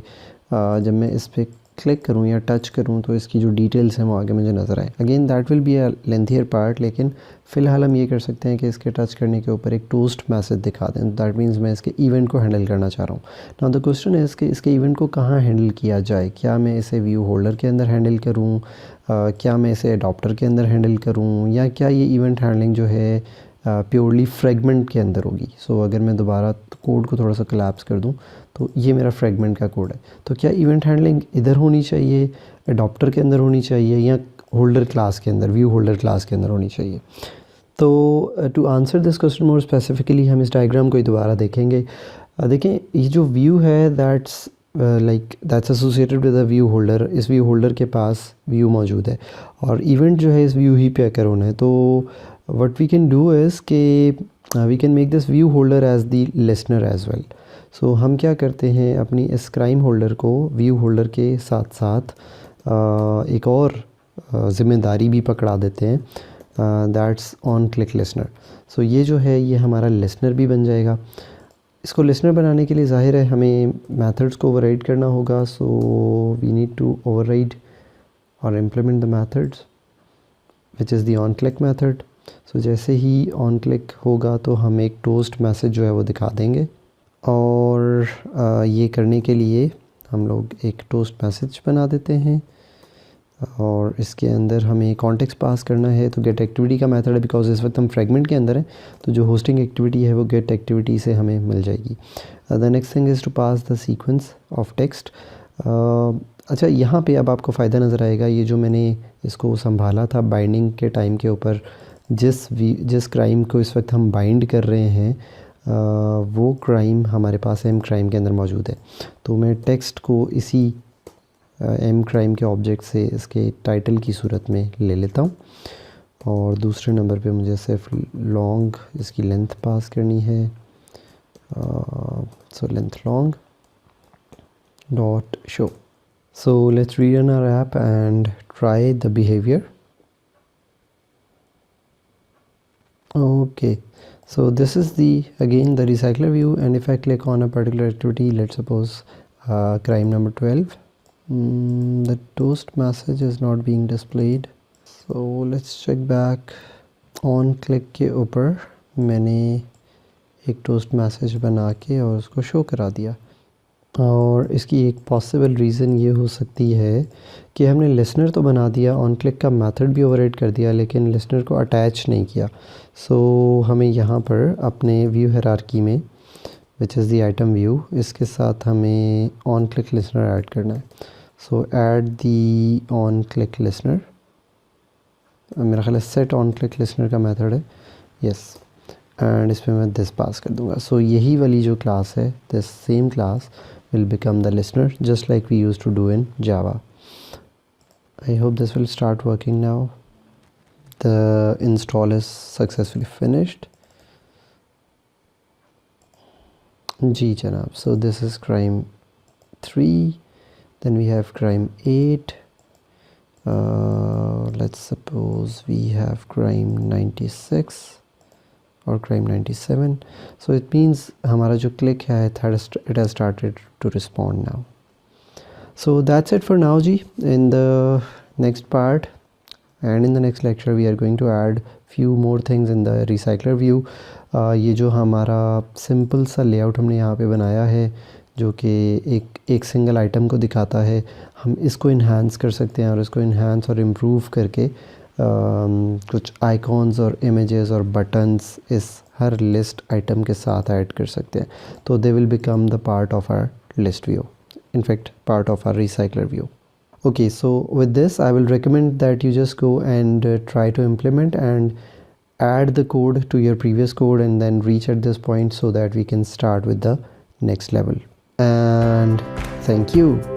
जब मैं इस पर क्लिक करूँ या टच करूँ तो इसकी जो डिटेल्स हैं वो आगे मुझे नज़र आए। Again that will be a lengthier part, लेकिन फ़िलहाल हम ये कर सकते हैं कि इसके टच करने के ऊपर एक टोस्ट मैसेज दिखा दें। दैट मीन्स मैं इसके इवेंट को हैंडल करना चाह रहा हूँ। नाउ द क्वेश्चन है कि इसके इवेंट को कहाँ हैंडल किया जाए। क्या मैं इसे व्यू होल्डर के अंदर हैंडल करूँ, क्या मैं इसे अडॉप्टर के अंदर हैंडल करूँ, या क्या ये इवेंट हैंडलिंग जो है प्योरली फ्रेगमेंट के अंदर होगी। सो अगर मैं दोबारा कोड को थोड़ा सा कोलैप्स कर दूँ तो ये मेरा फ्रेगमेंट का कोड है। तो क्या इवेंट हैंडलिंग इधर होनी चाहिए, अडॉप्टर के अंदर होनी चाहिए, या होल्डर क्लास के अंदर, व्यू होल्डर क्लास के अंदर होनी चाहिए। तो to answer this question more specifically हम इस डायग्राम को ही दोबारा देखेंगे। देखें, ये जो व्यू है that's that's associated with a view holder. इस व्यू होल्डर के पास व्यू मौजूद है और इवेंट जो है इस व्यू ही पे अकर होना है। तो what we can do is कि we can make this view holder as the listener as well. सो हम क्या करते हैं, अपनी इस क्राइम होल्डर को व्यू होल्डर के साथ साथ एक और ज़िम्मेदारी भी पकड़ा देते हैं, दैट्स ऑन क्लिक लिसनर। सो ये जो है ये हमारा लिसनर भी बन जाएगा। इसको लिसनर बनाने के लिए ज़ाहिर है हमें मेथड्स को ओवरराइड करना होगा। So we need to override और implement the methods which is the on click method. So जैसे ही ऑन क्लिक होगा तो हम एक टोस्ट मैसेज जो है वो दिखा देंगे, और ये करने के लिए हम लोग एक टोस्ट मैसेज बना देते हैं और इसके अंदर हमें कॉन्टेक्स्ट पास करना है। तो गेट एक्टिविटी का मेथड है, बिकॉज इस वक्त हम फ्रेगमेंट के अंदर हैं, तो जो होस्टिंग एक्टिविटी है वो गेट एक्टिविटी से हमें मिल जाएगी। The next thing is to pass the sequence of text. अच्छा, यहाँ पे अब आपको फ़ायदा नज़र आएगा। ये जो मैंने इसको संभाला था बाइंडिंग के टाइम के ऊपर, जिस क्राइम को इस वक्त हम बाइंड कर रहे हैं वो क्राइम हमारे पास एम क्राइम के अंदर मौजूद है। तो मैं टेक्स्ट को इसी एम क्राइम के ऑब्जेक्ट से इसके टाइटल की सूरत में ले लेता हूँ, और दूसरे नंबर पे मुझे सिर्फ लॉन्ग इसकी लेंथ पास करनी है। So length long dot show. So let's rerun our app and try the behaviour. Okay, so this is again the recycler view, and if I click on a particular activity, let's suppose crime number 12, the toast message is not being displayed. So let's check back. On click के ऊपर मैंने एक toast message बना के और उसको show करा दिया, और इसकी एक पॉसिबल रीज़न ये हो सकती है कि हमने लिसनर तो बना दिया, ऑन क्लिक का मेथड भी ओवरराइड कर दिया, लेकिन लिसनर को अटैच नहीं किया। सो हमें यहाँ पर अपने व्यू हायरार्की में विच इज़ द आइटम व्यू, इसके साथ हमें ऑन क्लिक लिसनर ऐड करना है। सो add the on click listener, मेरा ख्याल है सेट ऑन क्लिक लिसनर का मेथड है, यस, एंड इस पर मैं दिस पास कर दूँगा। सो यही वाली जो क्लास है, this same class will become the listener, just like we used to do in Java. I hope this will start working now. The install is successfully finished. Ji Janab. So this is crime 3, then we have crime 8. Let's suppose we have crime 96 or crime 97. So it means हमारा जो click है it has started to respond now. So that's it for now ji. In the next part and in the next lecture we are going to add few more things in the recycler view. ये जो हमारा simple सा layout हमने यहाँ पे बनाया है जो कि एक सिंगल आइटम को दिखाता है, हम इसको इन्हांस कर सकते हैं और इसको इन्हांस और इम्प्रूव करके कुछ आइकॉन्स और इमेजेस और बटन्स इस हर लिस्ट आइटम के साथ ऐड कर सकते हैं. तो they will become the part of our list view, in fact part of our recycler view. Okay, so with this I will recommend that you just go and try to implement and add the code to your previous code and then reach at this point so that we can start with the next level. And thank you.